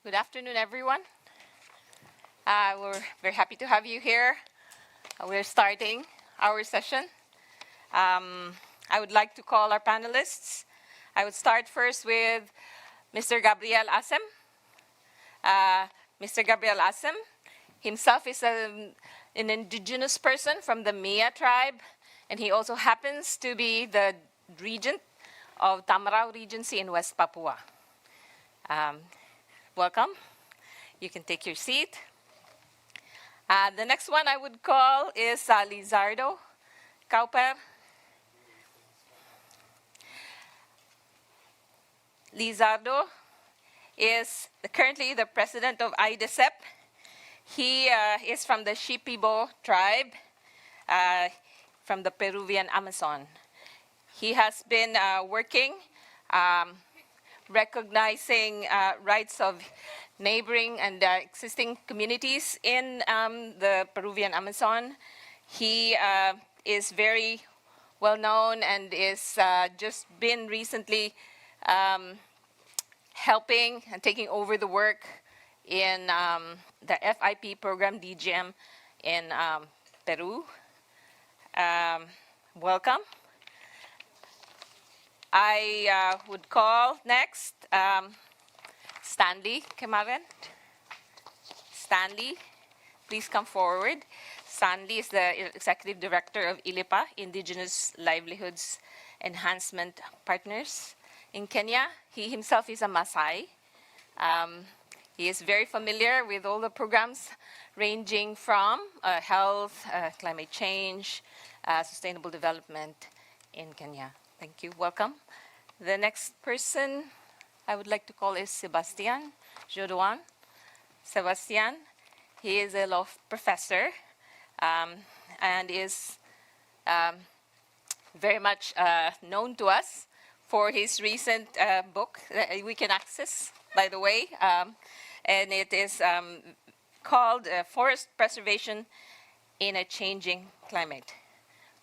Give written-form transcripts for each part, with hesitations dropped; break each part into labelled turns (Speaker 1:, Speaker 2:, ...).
Speaker 1: Good afternoon, everyone. We're very happy to have you here. We're starting our session. I would like to call our panelists. I would start first with Mr. Gabriel Asem. Mr. Gabriel Asem himself is an indigenous person from the Mia tribe, and he also happens to be the regent of Tambrauw Regency in West Papua. Welcome. You can take your seat. The next one I would call is Lizardo, Cauper. Lizardo is currently the president of AIDESEP. He is from the Shipibo tribe from the Peruvian Amazon. He has been working recognizing rights of neighboring and existing communities in the Peruvian Amazon. He is very well known and is just been recently helping and taking over the work in the FIP program, DGM, in Peru. Welcome. I would call next Stanley Kimaren. Stanley, please come forward. Stanley is the Executive Director of ILEPA, Indigenous Livelihoods Enhancement Partners in Kenya. He himself is a Maasai. He is very familiar with all the programs ranging from health, climate change, sustainable development in Kenya. Thank you. Welcome. The next person I would like to call is Sébastien Jodoin. Sébastien, he is a law professor and is very much known to us for his recent book that we can access, by the way, and it is called Forest Preservation in a Changing Climate,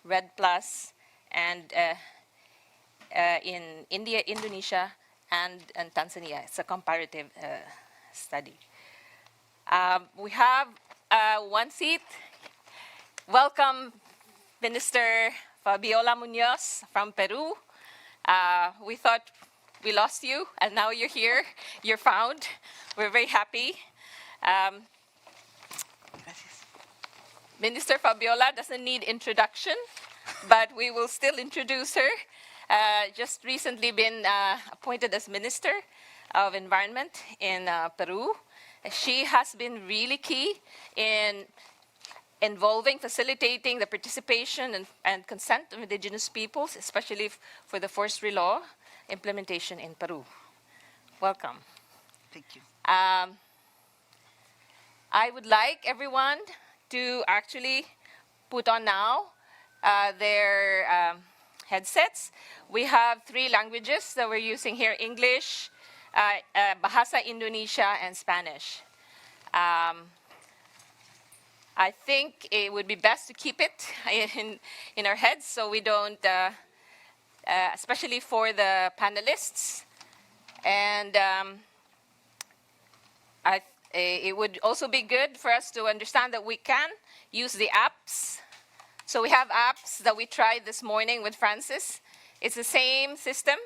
Speaker 1: REDD+, and in India, Indonesia, and Tanzania. It's a comparative study. We have one seat. Welcome, Minister Fabiola Muñoz from Peru. We thought we lost you, and now you're here. You're found. We're very happy. Minister Fabiola doesn't need introduction, but we will still introduce her. Just recently been appointed as Minister of Environment in Peru. She has been really key in involving, facilitating the participation and consent of indigenous peoples, especially for the forestry law implementation in Peru. Welcome.
Speaker 2: Thank you.
Speaker 1: I would like everyone to actually put on now their headsets. We have 3 languages that we're using here: English, Bahasa Indonesia, and Spanish. I think it would be best to keep it in our heads so we don't, especially for the panelists. And it would also be good for us to understand that we can use the apps. So we have apps that we tried this morning with Francis. It's the same system.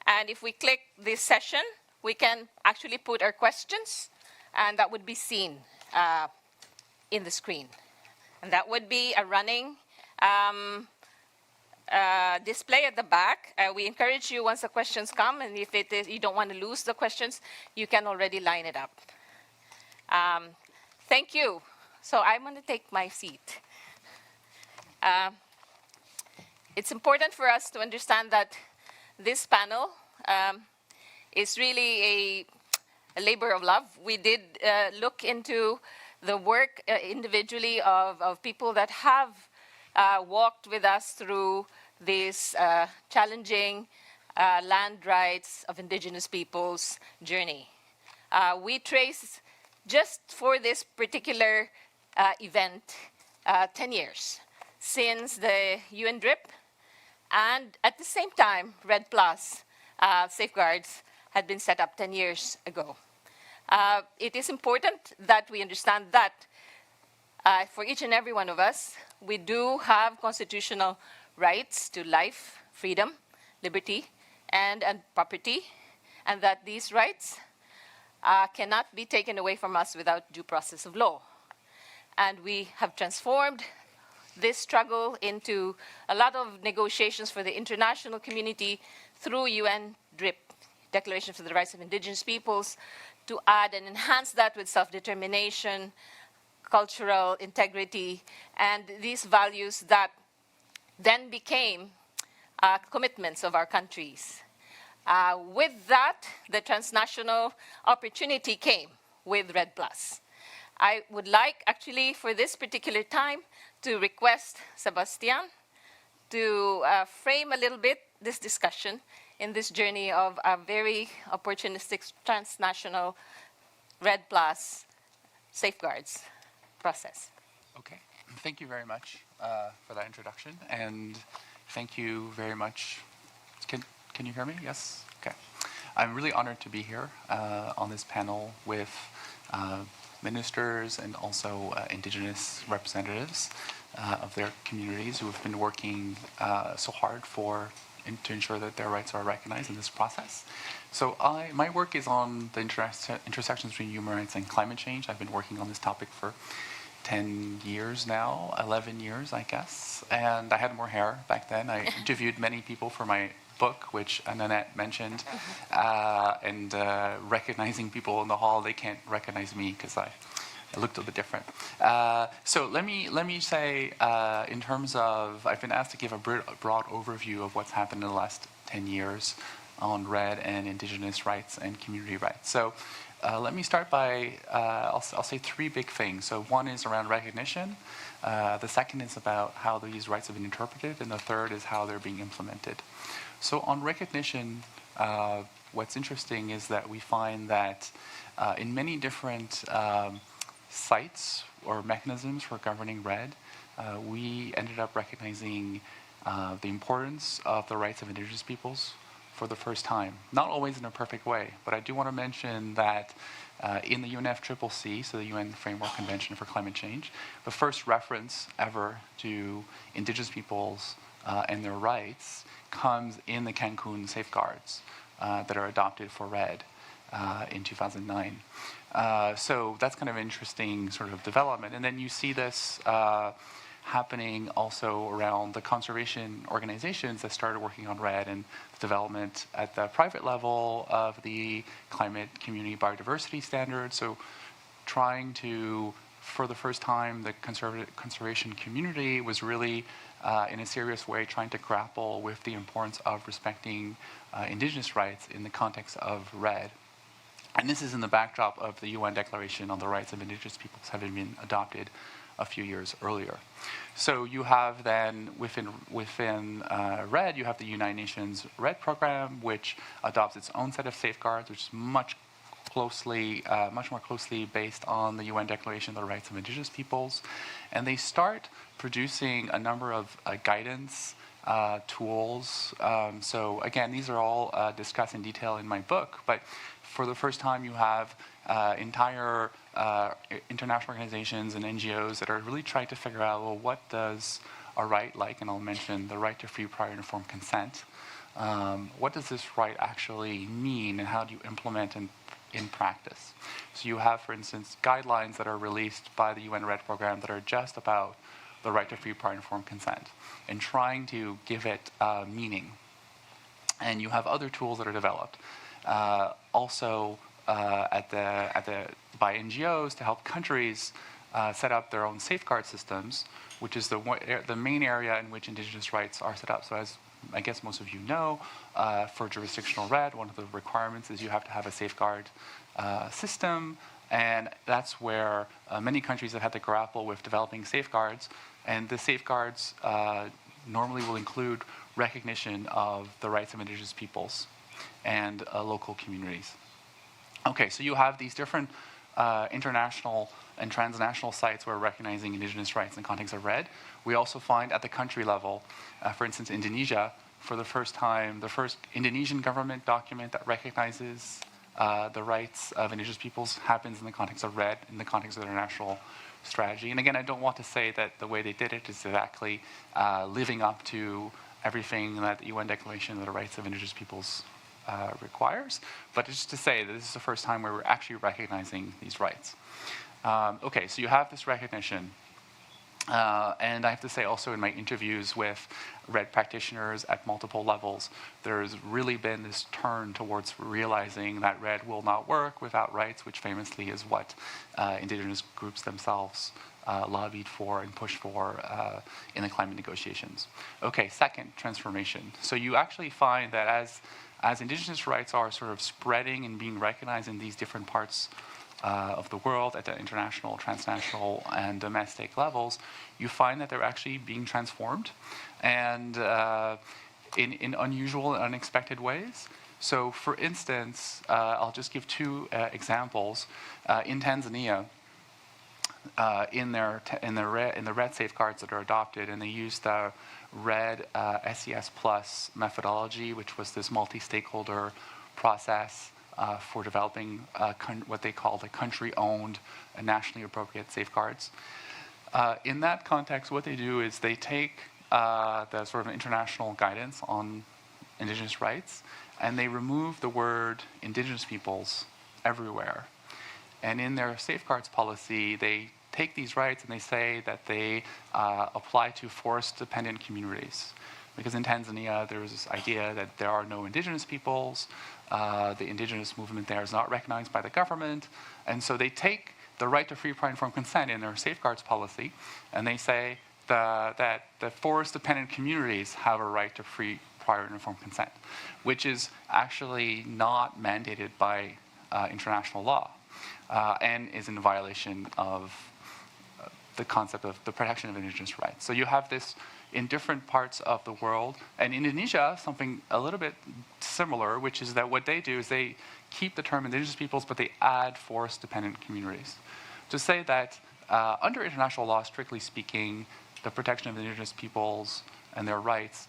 Speaker 1: And if we click this session, we can actually put our questions, and that would be seen in the screen. And that would be a running display at the back. We encourage you, once the questions come, and if it is, you don't want to lose the questions, you can already line it up. Thank you. So I'm going to take my seat. It's important for us to understand that this panel is really a labor of love. We did look into the work individually of people that have walked with us through this challenging land rights of indigenous peoples journey. We trace, just for this particular event, 10 years since the UNDRIP, and at the same time, REDD+ safeguards had been set up 10 years ago. It is important that we understand that for each and every one of us, we do have constitutional rights to life, freedom, liberty, and property, and that these rights cannot be taken away from us without due process of law. And we have transformed this struggle into a lot of negotiations for the international community through UNDRIP, Declaration for the Rights of Indigenous Peoples, to add and enhance that with self-determination, cultural integrity, and these values that then became commitments of our countries. With that, the transnational opportunity came with REDD+. I would like, actually, for this particular time, to request Sébastien to frame a little bit this discussion in this journey of a very opportunistic transnational REDD+ safeguards process.
Speaker 2: Okay, thank you very much for that introduction, and thank you very much. Can you hear me? Yes? Okay. I'm really honored to be here on this panel with ministers and also Indigenous representatives of their communities who have been working so hard to ensure that their rights are recognized in this process. So my work is on the intersections between human rights and climate change. I've been working on this topic for 10 years now, 11 years, I guess. And I had more hair back then. I interviewed many people for my book, which Antoinette mentioned, and recognizing people in the hall. They can't recognize me because I looked a bit different. So let me say, in terms of, I've been asked to give a broad overview of what's happened in the last 10 years on REDD and Indigenous rights and community rights. So let me start by, I'll say three big things. So one is around recognition. The second is about how these rights have been interpreted. And the third is how they're being implemented. So on recognition, what's interesting is that we find that in many different sites or mechanisms for governing REDD, we ended up recognizing the importance of the rights of Indigenous peoples for the first time. Not always in a perfect way, but I do want to mention that in the UNFCCC, so the UN Framework Convention for Climate Change, the first reference ever to Indigenous peoples and their rights comes in the Cancun safeguards that are adopted for REDD in 2009. So that's kind of an interesting sort of development. And then you see this happening also around the conservation organizations that started working on REDD and the development at the private level of the climate community biodiversity standards. So trying to, for the first time, the conservation community was really in a serious way trying to grapple with the importance of respecting Indigenous rights in the context of REDD. And this is in the backdrop of the UN Declaration on the Rights of Indigenous Peoples having been adopted a few years earlier. So you have then within REDD, you have the United Nations REDD program, which adopts its own set of safeguards, which is much more closely based on the UN Declaration of the Rights of Indigenous Peoples. And they start producing a number of guidance tools. So again, these are all discussed in detail in my book, but for the first time you have entire international organizations and NGOs that are really trying to figure out, well, what does a right like, and I'll mention the right to free, prior, and informed consent. What does this right actually mean, and how do you implement in practice? So you have, for instance, guidelines that are released by the UN REDD program that are just about the right to free, prior, and informed consent, and trying to give it meaning. And you have other tools that are developed. Also by NGOs to help countries set up their own safeguard systems, which is the main area in which Indigenous rights are set up. So as I guess most of you know, for jurisdictional REDD, one of the requirements is you have to have a safeguard system, and that's where many countries have had to grapple with developing safeguards, and the safeguards normally will include recognition of the rights of Indigenous peoples and local communities. Okay, so you have these different international and transnational sites where recognizing Indigenous rights in the context of REDD. We also find at the country level, for instance, Indonesia, for the first time, the first Indonesian government document that recognizes the rights of Indigenous peoples happens in the context of REDD, in the context of their national strategy. And again, I don't want to say that the way they did it is exactly living up to everything that the UN Declaration of the Rights of Indigenous Peoples requires, but it's just to say that this is the first time where we're actually recognizing these rights. Okay, so you have this recognition. And I have to say also in my interviews with REDD practitioners at multiple levels, there's really been this turn towards realizing that REDD will not work without rights, which famously is what Indigenous groups themselves lobbied for and pushed for in the climate negotiations. Okay, second, transformation. So you actually find that as Indigenous rights are sort of spreading and being recognized in these different parts of the world at the international, transnational, and domestic levels, you find that they're actually being transformed, and in unusual and unexpected ways. So, for instance, I'll just give two examples. In Tanzania, in the REDD safeguards that are adopted, and they use the REDD SES Plus methodology, which was this multi-stakeholder process for developing what they call the country-owned and nationally appropriate safeguards. In that context, what they do is they take the sort of international guidance on Indigenous rights, and they remove the word Indigenous peoples everywhere. And in their safeguards policy, they take these rights and they say that they apply to forest-dependent communities. Because in Tanzania, there was this idea that there are no Indigenous peoples, the Indigenous movement there is not recognized by the government, and so they take the right to free, prior, and informed consent in their safeguards policy, and they say that the forest-dependent communities have a right to free, prior, and informed consent, which is actually not mandated by international law, and is in violation of the concept of the protection of Indigenous rights. So you have this in different parts of the world. And in Indonesia, something a little bit similar, which is that what they do is they keep the term Indigenous peoples, but they add forest-dependent communities. To say that under international law, strictly speaking, the protection of Indigenous peoples and their rights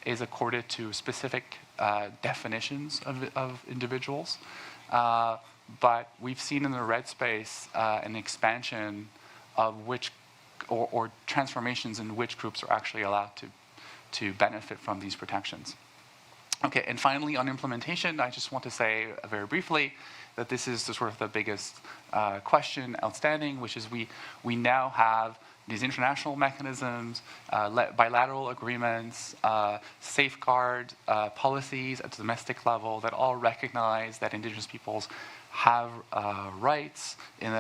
Speaker 2: is accorded to specific definitions of individuals. But we've seen in the REDD space an expansion of which or transformations in which groups are actually allowed to benefit from these protections. Okay, and finally on implementation, I just want to say very briefly that this is the sort of the biggest question outstanding, which is we now have these international mechanisms, bilateral agreements, safeguard policies at the domestic level that all recognize that Indigenous peoples have rights in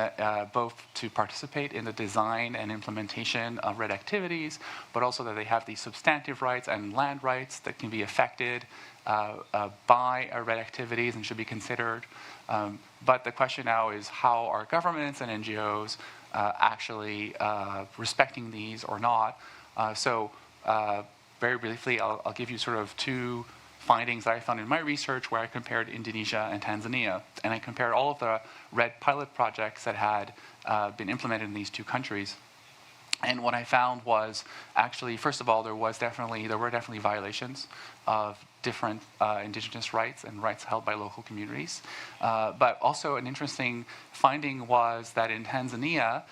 Speaker 2: both to participate in the design and implementation of REDD activities, but also that they have these substantive rights and land rights that can be affected by REDD activities and should be considered. But the question now is how are governments and NGOs actually respecting these or not? So very briefly, I'll give you sort of two findings that I found in my research where I compared Indonesia and Tanzania. And I compared all of the REDD pilot projects that had been implemented in these two countries. And what I found was actually, first of all, there were definitely violations of different Indigenous rights and rights held by local communities. But also an interesting finding was that in Tanzania,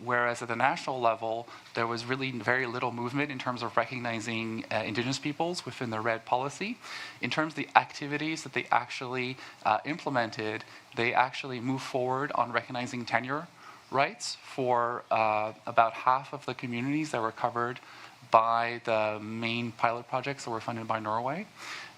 Speaker 2: whereas at the national level, there was really very little movement in terms of recognizing Indigenous peoples within the REDD policy. In terms of the activities that they actually implemented, they actually moved forward on recognizing tenure rights for about half of the communities that were covered by the main pilot projects that were funded by Norway.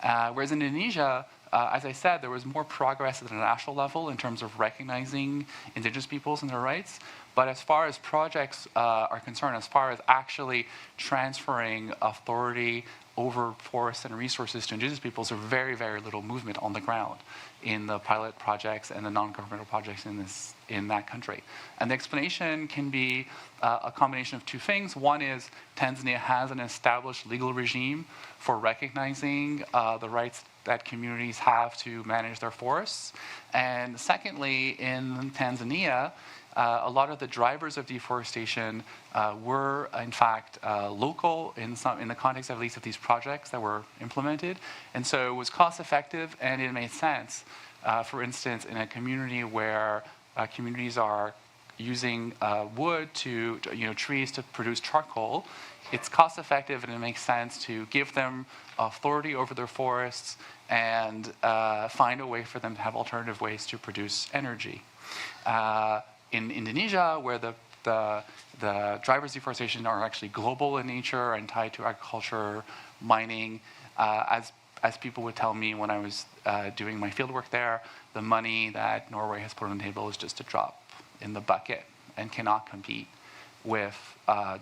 Speaker 2: Whereas in Indonesia, as I said, there was more progress at the national level in terms of recognizing Indigenous peoples and their rights. But as far as projects are concerned, as far as actually transferring authority over forests and resources to Indigenous peoples, there's very, very little movement on the ground in the pilot projects and the non-governmental projects in that country. And the explanation can be a combination of two things. One is Tanzania has an established legal regime for recognizing the rights that communities have to manage their forests. And secondly, in Tanzania, a lot of the drivers of deforestation were, in fact, local in the context, at least, of these projects that were implemented. And so it was cost effective and it made sense For instance, in a community where communities are using wood trees to produce charcoal, it's cost effective and it makes sense to give them authority over their forests and find a way for them to have alternative ways to produce energy. In Indonesia, where the drivers' deforestation are actually global in nature and tied to agriculture, mining, as people would tell me when I was doing my fieldwork there, the money that Norway has put on the table is just a drop in the bucket and cannot compete with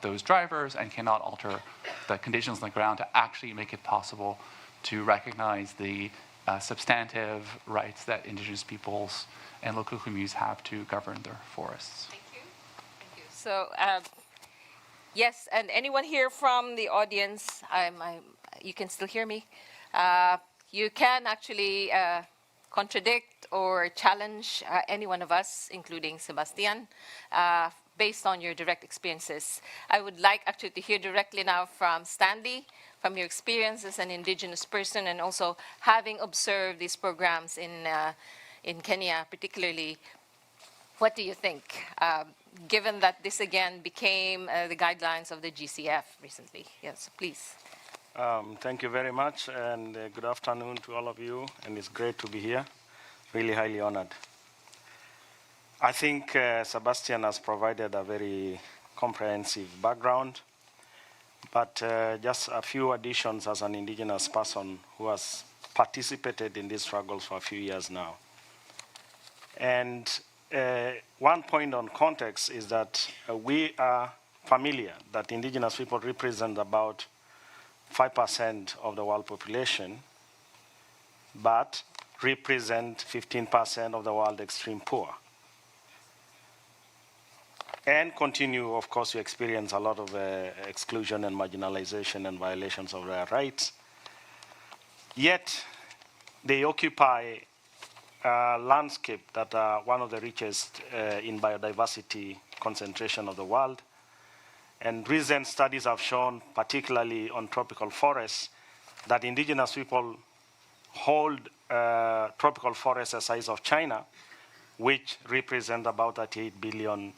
Speaker 2: those drivers and cannot alter the conditions on the ground to actually make it possible to recognize the substantive rights that indigenous peoples and local communities have to govern their forests.
Speaker 1: Thank you. Thank you. So, yes, and anyone here from the audience, you can still hear me. You can actually contradict or challenge any one of us, including Sébastien, based on your direct experiences. I would like actually to hear directly now from Stanley, from your experience as an indigenous person and also having observed these programs in Kenya particularly. What do you think, given that this again became the guidelines of the GCF recently? Yes, please.
Speaker 3: Thank you very much, and good afternoon to all of you, and it's great to be here. Really highly honored. I think Sébastien has provided a very comprehensive background, but just a few additions as an indigenous person who has participated in these struggles for a few years now. And one point on context is that we are familiar that indigenous people represent about 5% of the world population, but represent 15% of the world extreme poor. And continue, of course, to experience a lot of exclusion and marginalization and violations of their rights. Yet, they occupy a landscape that are one of the richest in biodiversity concentration of the world. And recent studies have shown, particularly on tropical forests, that indigenous people hold tropical forests the size of China, which represent about 38 billion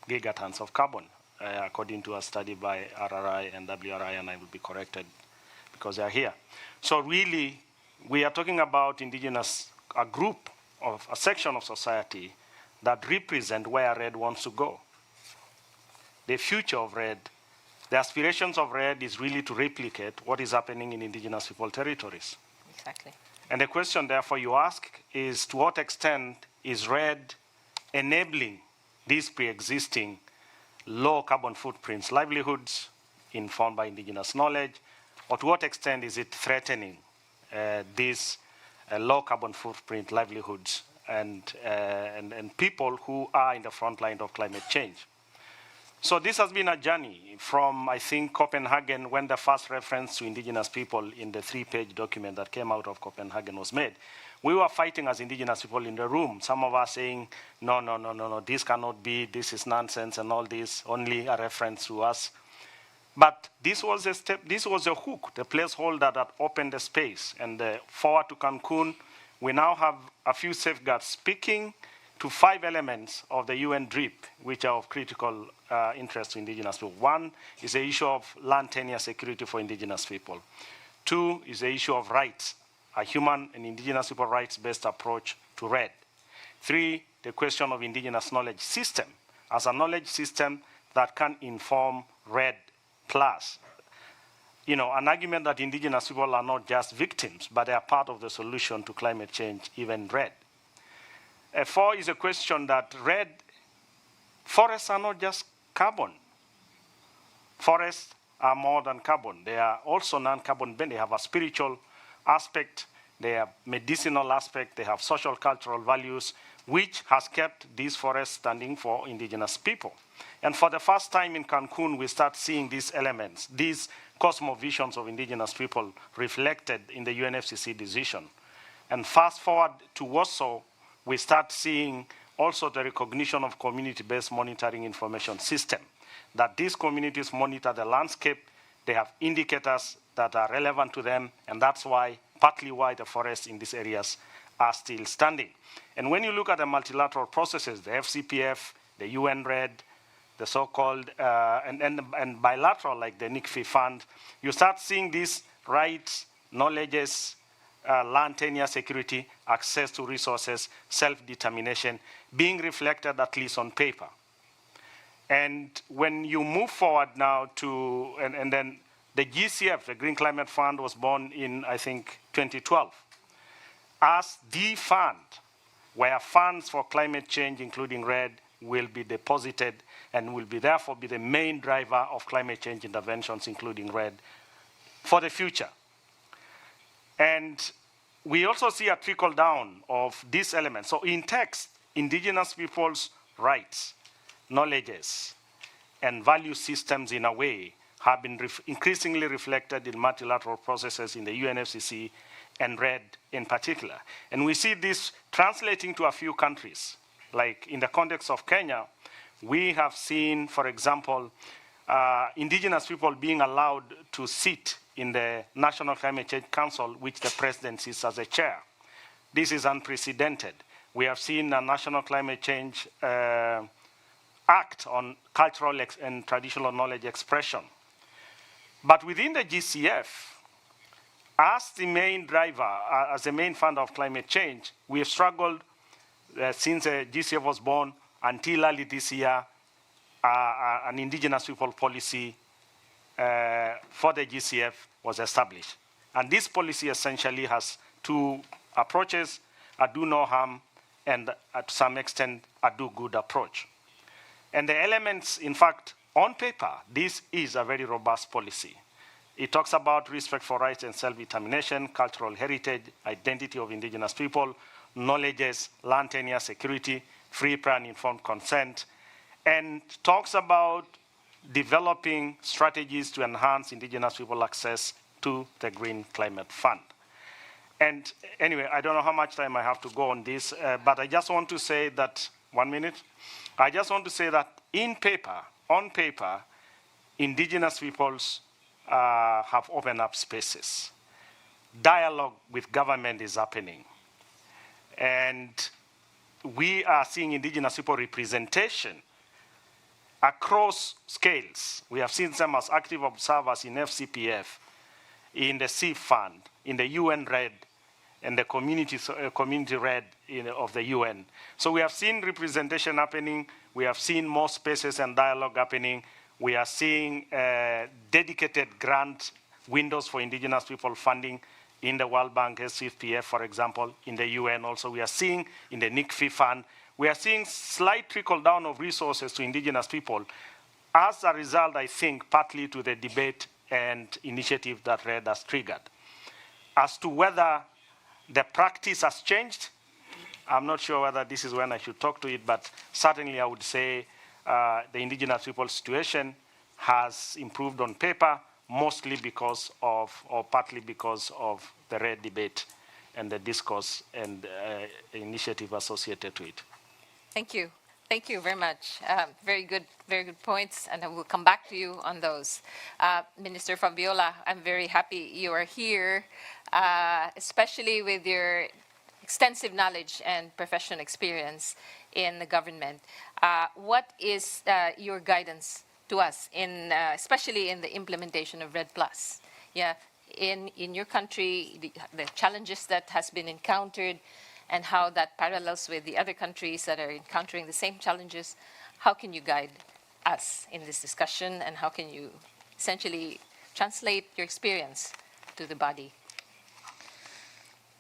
Speaker 3: gigatons of carbon, according to a study by RRI and WRI, and I will be corrected because they are here. So really, we are talking about indigenous, a group of, a section of society that represent where REDD wants to go. The future of REDD, the aspirations of REDD is really to replicate what is happening in indigenous people territories.
Speaker 1: Exactly.
Speaker 3: And the question, therefore, you ask is, to what extent is REDD enabling these pre-existing low carbon footprints livelihoods informed by indigenous knowledge, or to what extent is it threatening these low carbon footprint livelihoods and people who are in the front line of climate change? So this has been a journey from, I think, Copenhagen, when the first reference to indigenous people in the 3-page document that came out of Copenhagen was made. We were fighting as indigenous people in the room. Some of us saying, no, this cannot be, this is nonsense and all this, only a reference to us. But this was a step, this was a hook, the placeholder that opened the space. And forward to Cancun, we now have a few safeguards speaking to 5 elements of the UNDRIP, which are of critical interest to indigenous people. 1 is the issue of land tenure security for indigenous people. 2 is the issue of rights, a human and indigenous people rights-based approach to REDD. 3, the question of indigenous knowledge system, as a knowledge system that can inform REDD plus. You know, an argument that indigenous people are not just victims, but they are part of the solution to climate change, even REDD. 4 is a question that REDD, forests are not just carbon. Forests are more than carbon. They are also non-carbon, they have a spiritual aspect, they have medicinal aspect, they have social cultural values, which has kept these forests standing for indigenous people. And for the first time in Cancun, we start seeing these elements, these cosmovisions of indigenous people reflected in the UNFCCC decision. And fast forward to Warsaw, we start seeing also the recognition of community-based monitoring information system, that these communities monitor the landscape, they have indicators that are relevant to them, and that's why partly why the forests in these areas are still standing. And when you look at the multilateral processes, the FCPF, the UNRED, the so-called, and bilateral, like the NICFI fund, you start seeing these rights, knowledges, land tenure security, access to resources, self-determination, being reflected at least on paper. And when you move forward now to, and then the GCF, the Green Climate Fund, was born in, I think, 2012, as the fund where funds for climate change, including REDD, will be deposited and will be therefore be the main driver of climate change interventions, including REDD, for the future. And we also see a trickle down of these elements. So in text, indigenous people's rights, knowledges, and value systems in a way have been increasingly reflected in multilateral processes in the UNFCCC and REDD in particular. And we see this translating to a few countries. Like in the context of Kenya, we have seen, for example, indigenous people being allowed to sit in the National Climate Change Council, which the president sees as a chair. This is unprecedented. We have seen a National Climate Change Act on cultural and traditional knowledge expression. But within the GCF, as the main driver, as the main fund of climate change, we have struggled since the GCF was born until early this year, an indigenous people policy for the GCF was established. And this policy essentially has two approaches, a do no harm and to some extent a do good approach. And the elements, in fact, on paper, this is a very robust policy. It talks about respect for rights and self-determination, cultural heritage, identity of indigenous people, knowledges, land tenure, security, free, prior, and informed consent, and talks about developing strategies to enhance indigenous people access to the Green Climate Fund. And anyway, I don't know how much time I have to go on this, but I just want to say that, 1 minute, I just want to say that in paper, on paper, indigenous peoples have opened up spaces. Dialogue with government is happening. And we are seeing indigenous people representation across scales. We have seen them as active observers in FCPF, in the C Fund, in the UN REDD, and the community REDD of the UN. So we have seen representation happening. We have seen more spaces and dialogue happening. We are seeing dedicated grant windows for indigenous people funding in the World Bank, SCPF, for example, in the UN also. We are seeing in the NICFI fund, we are seeing slight trickle down of resources to indigenous people as a result, I think, partly to the debate and initiative that REDD has triggered. As to whether the practice has changed, I'm not sure whether this is when I should talk to it, but certainly I would say the indigenous people's situation has improved on paper, mostly because of, or partly because of the REDD debate and the discourse and initiative associated to it.
Speaker 1: Thank you. Thank you very much. Very good points, and I will come back to you on those. Minister Fabiola, I'm very happy you are here, especially with your extensive knowledge and professional experience in the government. What is your guidance to us, especially in the implementation of REDD+? Yeah, in your country, the challenges that has been encountered, and how that parallels with the other countries that are encountering the same challenges. How can you guide us in this discussion, and how can you essentially translate your experience to the body?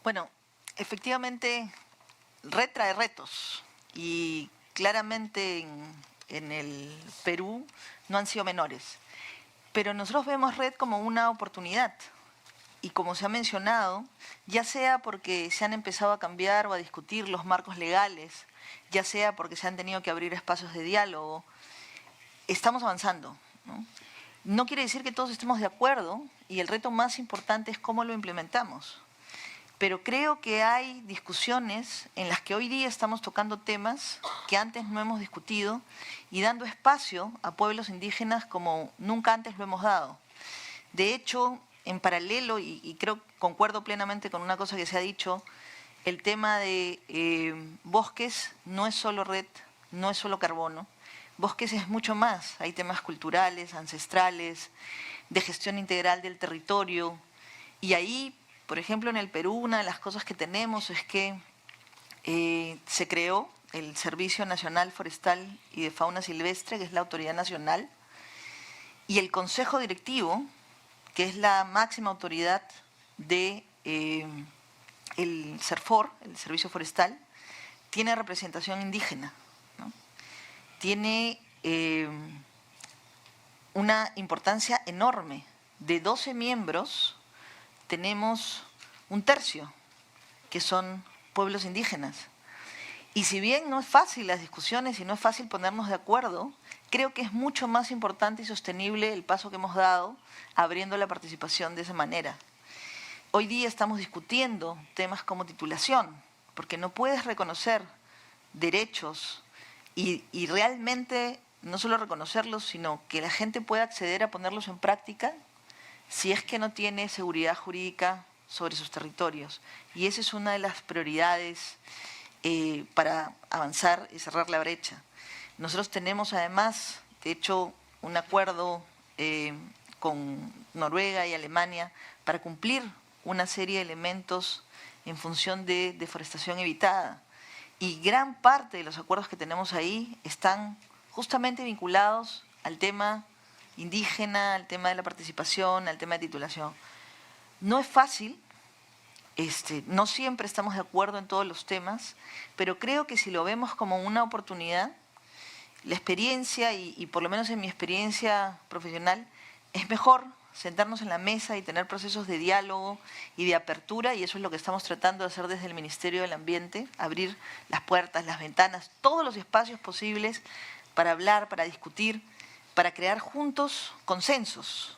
Speaker 4: Bueno, efectivamente, REDD trae retos y claramente en el Perú no han sido menores. Pero nosotros vemos REDD como una oportunidad. Y como se ha mencionado, ya sea porque se han empezado a cambiar o a discutir los marcos legales, ya sea porque se han tenido que abrir espacios de diálogo, estamos avanzando, ¿no? No quiere decir que todos estemos de acuerdo, y el reto más importante es cómo lo implementamos. Pero creo que hay discusiones en las que hoy día estamos tocando temas que antes no hemos discutido y dando espacio a pueblos indígenas como nunca antes lo hemos dado. De hecho, en paralelo, y creo concuerdo plenamente con una cosa que se ha dicho, el tema de bosques no es solo red, no es solo carbono. Bosques es mucho más. Hay temas culturales, ancestrales, de gestión integral del territorio. Y ahí, por ejemplo, en el Perú, una de las cosas que tenemos es que se creó el Servicio Nacional Forestal y de Fauna Silvestre, que es la autoridad nacional, y el Consejo Directivo, que es la máxima autoridad de el SERFOR, el Servicio Forestal, tiene representación indígena, ¿no? Tiene una importancia enorme. De 12 miembros, tenemos un tercio, que son pueblos indígenas. Y si bien no es fácil las discusiones y no es fácil ponernos de acuerdo, creo que es mucho más importante y sostenible el paso que hemos dado abriendo la participación de esa manera. Hoy día estamos discutiendo temas como titulación, porque no puedes reconocer derechos y realmente no solo reconocerlos, sino que la gente pueda acceder a ponerlos en práctica si es que no tiene seguridad jurídica sobre sus territorios. Y esa es una de las prioridades para avanzar y cerrar la brecha. Nosotros tenemos además, de hecho, un acuerdo con Noruega y Alemania para cumplir una serie de elementos en función de deforestación evitada. Y gran parte de los acuerdos que tenemos ahí están justamente vinculados al tema indígena, al tema de la participación, al tema de titulación. No es fácil, no siempre estamos de acuerdo en todos los temas, pero creo que si lo vemos como una oportunidad, la experiencia, y por lo menos en mi experiencia profesional, es mejor sentarnos en la mesa y tener procesos de diálogo y de apertura, y eso es lo que estamos tratando de hacer desde el Ministerio del Ambiente, abrir las puertas, las ventanas, todos los espacios posibles para hablar, para discutir, para crear juntos consensos,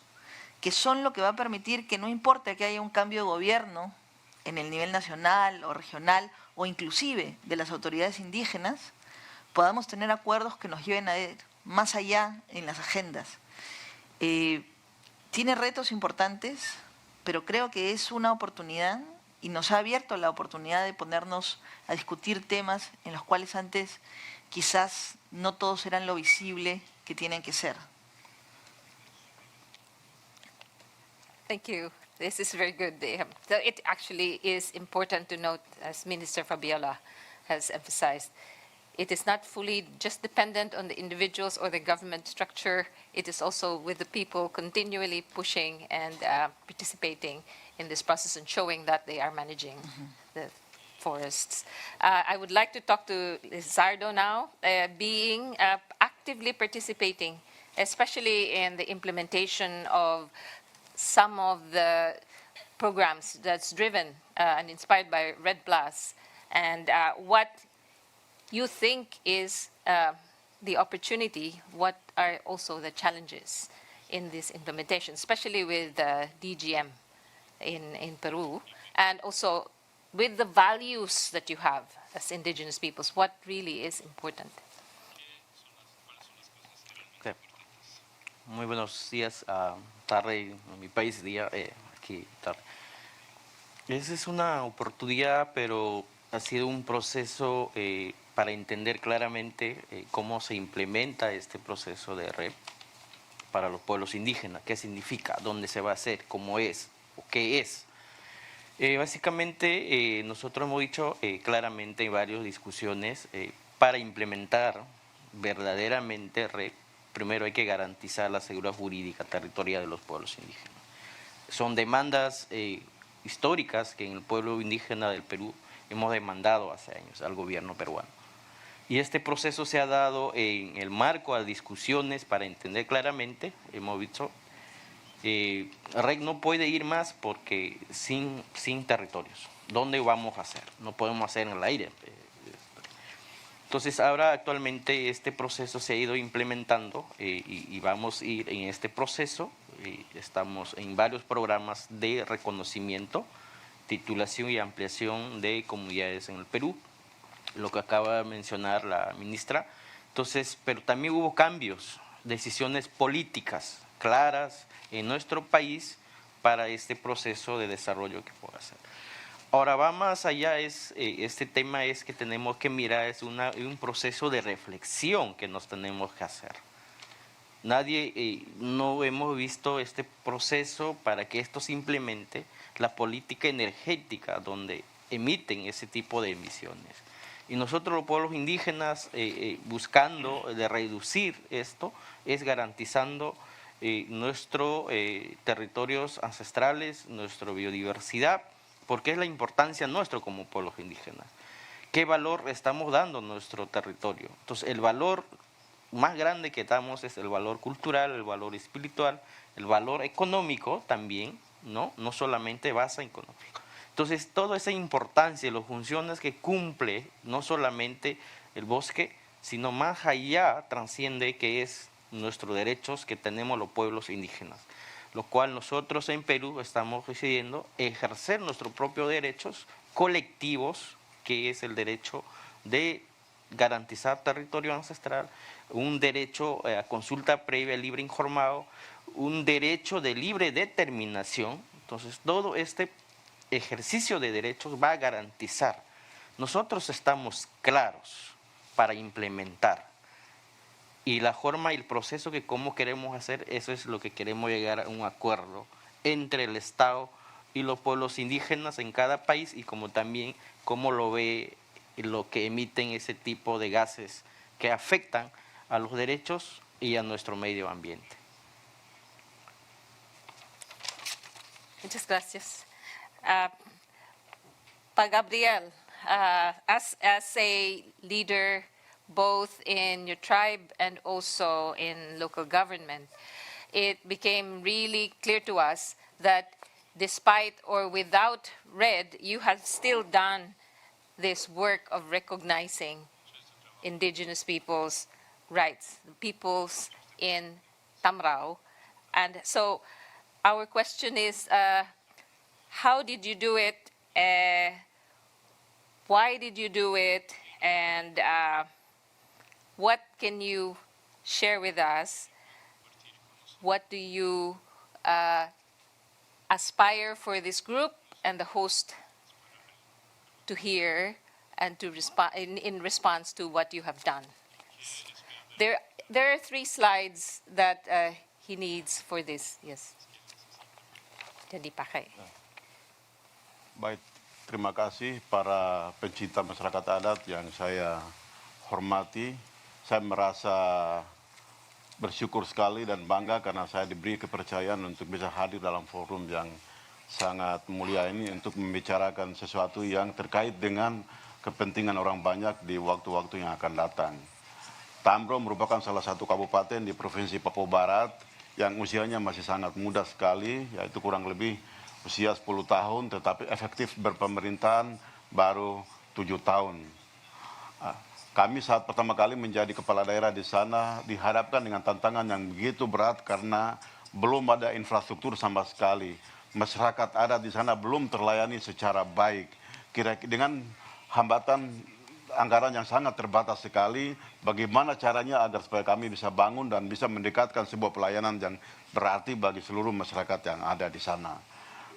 Speaker 4: que son lo que va a permitir que no importa que haya un cambio de gobierno en el nivel nacional o regional o inclusive de las autoridades indígenas, podamos tener acuerdos que nos lleven a ir más allá en las agendas. Tiene retos importantes, pero creo que es una oportunidad y nos ha abierto la oportunidad de ponernos a discutir temas en los cuales antes quizás no todos eran lo visible que tienen que ser.
Speaker 1: Thank you. This is very good. So it actually is important to note, as Minister Fabiola has emphasized, it is not fully just dependent on the individuals or the government structure. It is also with the people continually pushing and participating in this process and showing that they are managing the forests. I would like to talk to Lizardo now, being actively participating, especially in the implementation of some of the programs that's driven and inspired by Red Plus, and what you think is the opportunity, what are also the challenges in this implementation, especially with DGM in Peru, and also with the values that you have as indigenous peoples, what really is important?
Speaker 5: Okay. Muy buenos días, tarde en mi país, día, aquí tarde. Esa es una oportunidad, pero ha sido un proceso para entender claramente cómo se implementa este proceso de REP para los pueblos indígenas, qué significa, dónde se va a hacer, cómo es o qué es. Básicamente nosotros hemos dicho claramente en varias discusiones, para implementar verdaderamente REP, primero hay que garantizar la seguridad jurídica territorial de los pueblos indígenas. Son demandas históricas que en el pueblo indígena del Perú hemos demandado hace años al gobierno peruano. Y este proceso se ha dado en el marco de discusiones para entender claramente, hemos visto, REC no puede ir más porque sin territorios. ¿Dónde vamos a hacer? No podemos hacer en el aire. Entonces ahora actualmente este proceso se ha ido implementando y vamos a ir en este proceso. Estamos en varios programas de reconocimiento, titulación y ampliación de comunidades en el Perú, lo que acaba de mencionar la ministra. Entonces, pero también hubo cambios, decisiones políticas claras en nuestro país para este proceso de desarrollo que pueda hacer. Ahora va más allá, este tema es que tenemos que mirar, es un proceso de reflexión que nos tenemos que hacer. Nadie, no hemos visto este proceso para que esto se implemente, la política energética donde emiten ese tipo de emisiones. Y nosotros los pueblos indígenas buscando de reducir esto es garantizando nuestros territorios ancestrales, nuestra biodiversidad, porque es la importancia nuestra como pueblos indígenas. ¿Qué valor estamos dando a nuestro territorio? Entonces el valor más grande que damos es el valor cultural, el valor espiritual, el valor económico también, no solamente base económico. Entonces, toda esa importancia y las funciones que cumple no solamente el bosque, sino más allá trasciende que es nuestros derechos que tenemos los pueblos indígenas, lo cual nosotros en Perú estamos decidiendo ejercer nuestros propios derechos colectivos, que es el derecho de garantizar territorio ancestral, un derecho a consulta previa, libre, informado, un derecho de libre determinación. Entonces, todo este ejercicio de derechos va a garantizar. Nosotros estamos claros para implementar. Y la forma y el proceso que cómo queremos hacer, eso es lo que queremos llegar a un acuerdo entre el Estado y los pueblos indígenas en cada país y como también cómo lo ve lo que emiten ese tipo de gases que afectan a los derechos y a nuestro medio ambiente.
Speaker 1: Muchas gracias. Gabriel, as a leader both in your tribe and also in local government, it became really clear to us that despite or without REDD, you have still done this work of recognizing indigenous people's rights, the peoples in Tambrauw. And so our question is, how did you do it? Why did you do it? And what can you share with us? What do you aspire for this group and the host to hear and to respond in response to what you have done? There are 3 slides that he needs for this. Yes. Jadi pakai.
Speaker 6: Baik, terima kasih para pencinta masyarakat adat yang saya hormati. Saya merasa bersyukur sekali dan bangga karena saya diberi kepercayaan untuk bisa hadir dalam forum yang sangat mulia ini untuk membicarakan sesuatu yang terkait dengan kepentingan orang banyak di waktu-waktu yang akan datang. Tambrauw merupakan salah satu kabupaten di Provinsi Papua Barat yang usianya masih sangat muda sekali, yaitu kurang lebih usia 10 tahun, tetapi efektif berpemerintahan baru 7 tahun. Kami saat pertama kali menjadi kepala daerah di sana dihadapkan dengan tantangan yang begitu berat karena belum ada infrastruktur sama sekali. Masyarakat adat di sana belum terlayani secara baik. Dengan hambatan anggaran yang sangat terbatas sekali, bagaimana caranya agar supaya kami bisa bangun dan bisa mendekatkan sebuah pelayanan yang berarti bagi seluruh masyarakat yang ada di sana.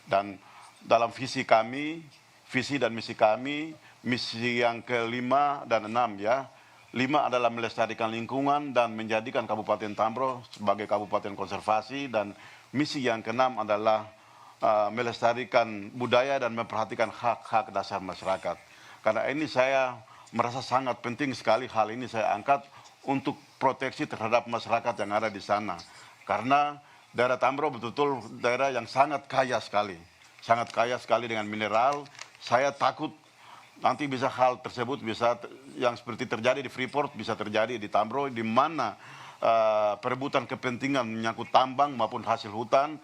Speaker 6: Dan dalam visi kami, visi dan misi kami, misi yang ke-5 dan 6 ya. 5 adalah melestarikan lingkungan dan menjadikan Kabupaten Tambrauw sebagai kabupaten konservasi, dan misi yang ke-6 adalah melestarikan budaya dan memperhatikan hak-hak dasar masyarakat. Karena ini saya merasa sangat penting sekali hal ini saya angkat untuk proteksi terhadap masyarakat yang ada di sana. Karena daerah Tambrauw betul-betul daerah yang sangat kaya sekali dengan mineral. Saya takut nanti bisa hal tersebut bisa yang seperti terjadi di Freeport bisa terjadi di Tambrauw, di mana perebutan kepentingan menyangkut tambang maupun hasil hutan.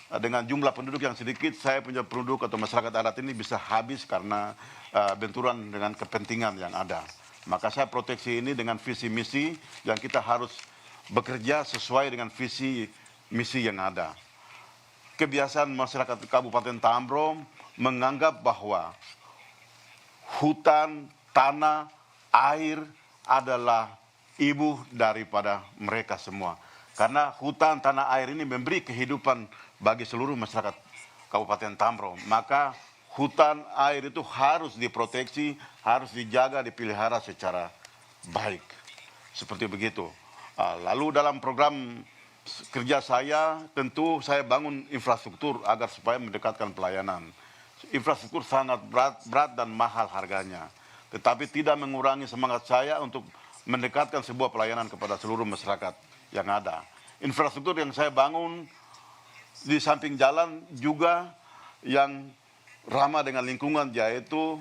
Speaker 6: Dengan jumlah penduduk yang sedikit, saya punya penduduk atau masyarakat adat ini bisa habis karena benturan dengan kepentingan yang ada. Maka saya proteksi ini dengan visi misi yang kita harus bekerja sesuai dengan visi misi yang ada. Kebiasaan masyarakat Kabupaten Tambrauw menganggap bahwa hutan, tanah, air adalah ibu daripada mereka semua. Karena hutan, tanah, air ini memberi kehidupan bagi seluruh masyarakat Kabupaten Tambrauw. Maka hutan air itu harus diproteksi, harus dijaga, dipelihara secara baik. Seperti begitu. Lalu dalam program kerja saya, tentu saya bangun infrastruktur agar supaya mendekatkan pelayanan. Infrastruktur sangat berat dan mahal harganya. Tetapi tidak mengurangi semangat saya untuk mendekatkan sebuah pelayanan kepada seluruh masyarakat yang ada. Infrastruktur yang saya bangun di samping jalan juga yang ramah dengan lingkungan, yaitu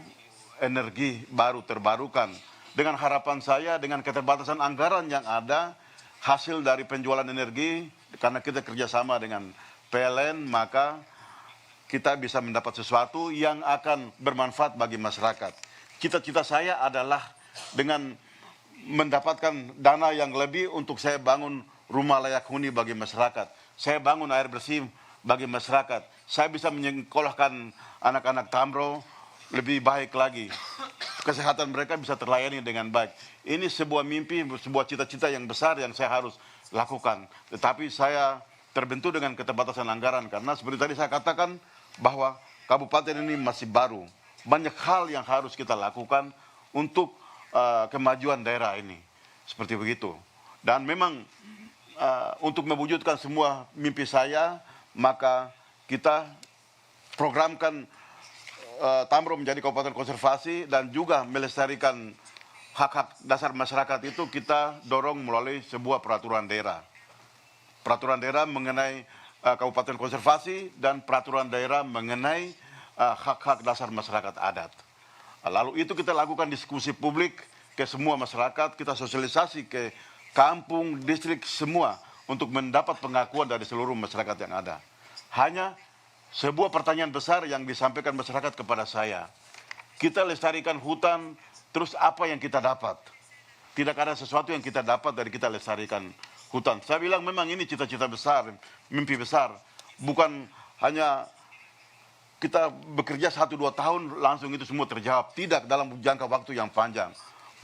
Speaker 6: energi baru terbarukan. Dengan harapan saya, dengan keterbatasan anggaran yang ada, hasil dari penjualan energi, karena kita kerjasama dengan PLN, maka kita bisa mendapat sesuatu yang akan bermanfaat bagi masyarakat. Cita-cita saya adalah dengan mendapatkan dana yang lebih untuk saya bangun rumah layak huni bagi masyarakat. Saya bangun air bersih bagi masyarakat. Saya bisa menyekolahkan anak-anak Tambrauw lebih baik lagi. Kesehatan mereka bisa terlayani dengan baik. Ini sebuah mimpi, sebuah cita-cita yang besar yang saya harus lakukan. Tetapi saya terbentur dengan keterbatasan anggaran karena seperti tadi saya katakan bahwa kabupaten ini masih baru. Banyak hal yang harus kita lakukan untuk kemajuan daerah ini. Seperti begitu. Dan memang untuk mewujudkan semua mimpi saya, maka kita programkan Tambrauw menjadi kabupaten konservasi dan juga melestarikan hak-hak dasar masyarakat itu kita dorong melalui sebuah peraturan daerah. Peraturan daerah mengenai kabupaten konservasi dan peraturan daerah mengenai hak-hak dasar masyarakat adat. Lalu itu kita lakukan diskusi publik ke semua masyarakat, kita sosialisasi ke kampung, distrik, semua untuk mendapat pengakuan dari seluruh masyarakat yang ada. Hanya sebuah pertanyaan besar yang disampaikan masyarakat kepada saya. Kita lestarikan hutan, terus apa yang kita dapat? Tidak ada sesuatu yang kita dapat dari kita lestarikan hutan. Saya bilang memang ini cita-cita besar, mimpi besar. Bukan hanya kita bekerja 1-2 tahun langsung itu semua terjawab. Tidak, dalam jangka waktu yang panjang.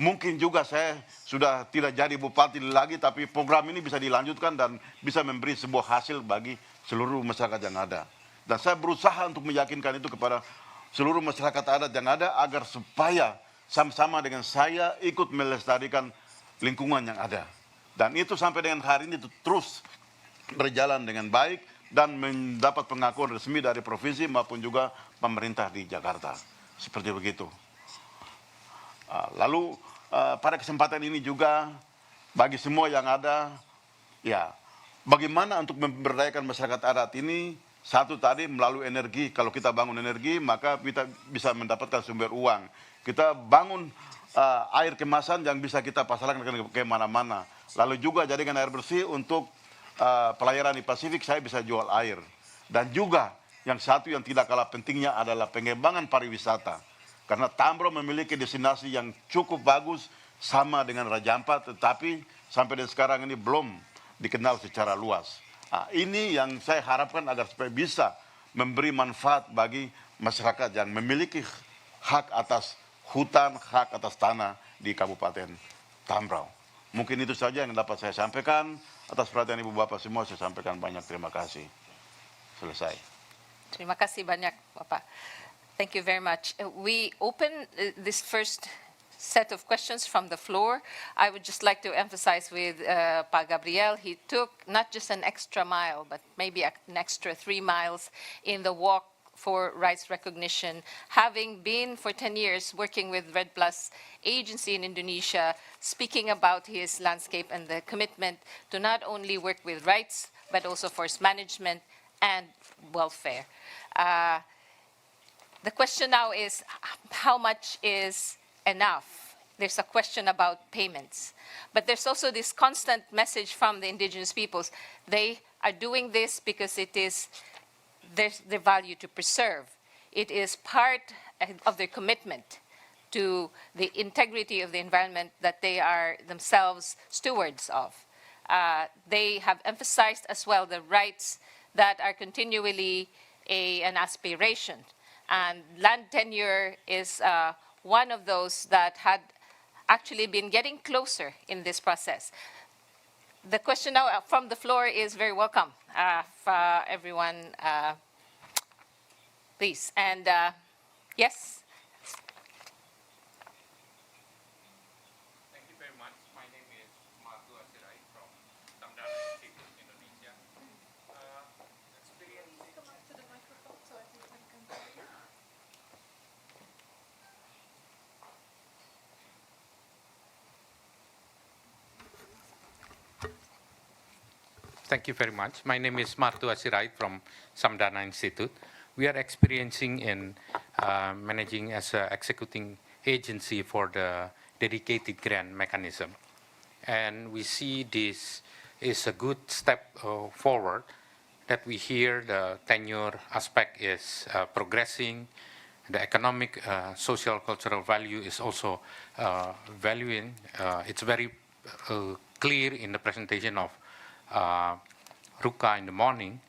Speaker 6: Mungkin juga saya sudah tidak jadi bupati lagi, tapi program ini bisa dilanjutkan dan bisa memberi sebuah hasil bagi seluruh masyarakat yang ada. Dan saya berusaha untuk meyakinkan itu kepada seluruh masyarakat adat yang ada agar supaya sama-sama dengan saya ikut melestarikan lingkungan yang ada. Dan itu sampai dengan hari ini terus berjalan dengan baik dan mendapat pengakuan resmi dari provinsi maupun juga pemerintah di Jakarta. Seperti begitu. Lalu pada kesempatan ini juga bagi semua yang ada, ya bagaimana untuk memberdayakan masyarakat adat ini. Satu tadi melalui energi, kalau kita bangun energi maka kita bisa mendapatkan sumber uang. Kita bangun air kemasan yang bisa kita pasarkan ke mana-mana. Lalu juga jadikan air bersih untuk pelayaran di Pasifik, saya bisa jual air. Dan juga yang satu yang tidak kalah pentingnya adalah pengembangan pariwisata. Karena Tambrauw memiliki destinasi yang cukup bagus sama dengan Raja Ampat, tetapi sampai dan sekarang ini belum dikenal secara luas. Ini yang saya harapkan agar supaya bisa memberi manfaat bagi masyarakat yang memiliki hak atas hutan, hak atas tanah di Kabupaten Tambrauw. Mungkin itu saja yang dapat saya sampaikan. Atas perhatian Ibu Bapak semua saya sampaikan banyak terima kasih. Selesai.
Speaker 1: Terima kasih banyak, Bapak. Thank you very much. We open this first set of questions from the floor. I would just like to emphasize with Pa Gabriel, he took not just an extra mile, but maybe an extra 3 miles in the walk for rights recognition, having been for 10 years working with Red Plus agency in Indonesia, speaking about his landscape and the commitment to not only work with rights, but also forest management and welfare. The question now is, how much is enough? There's a question about payments. But there's also this constant message from the indigenous peoples. They are doing this because it is their value to preserve. It is part of their commitment to the integrity of the environment that they are themselves stewards of. They have emphasized as well the rights that are continually an aspiration. And land tenure is one of those that had actually been getting closer in this process. The question now from the floor is very welcome for everyone Please, and yes.
Speaker 7: Thank you very much. My name is Martu Asirai from Tambrauw, Indonesia. Come up to the microphone so everyone can hear you. Thank you very much. My name is Martu Asirai from Samdana Institute. We are experiencing in managing as an executing agency for the dedicated grant mechanism. And we see this is a good step forward, that we hear the tenure aspect is progressing, the economic, social, cultural value is also valuing. It's very clear in the presentation of Ruka in the morning,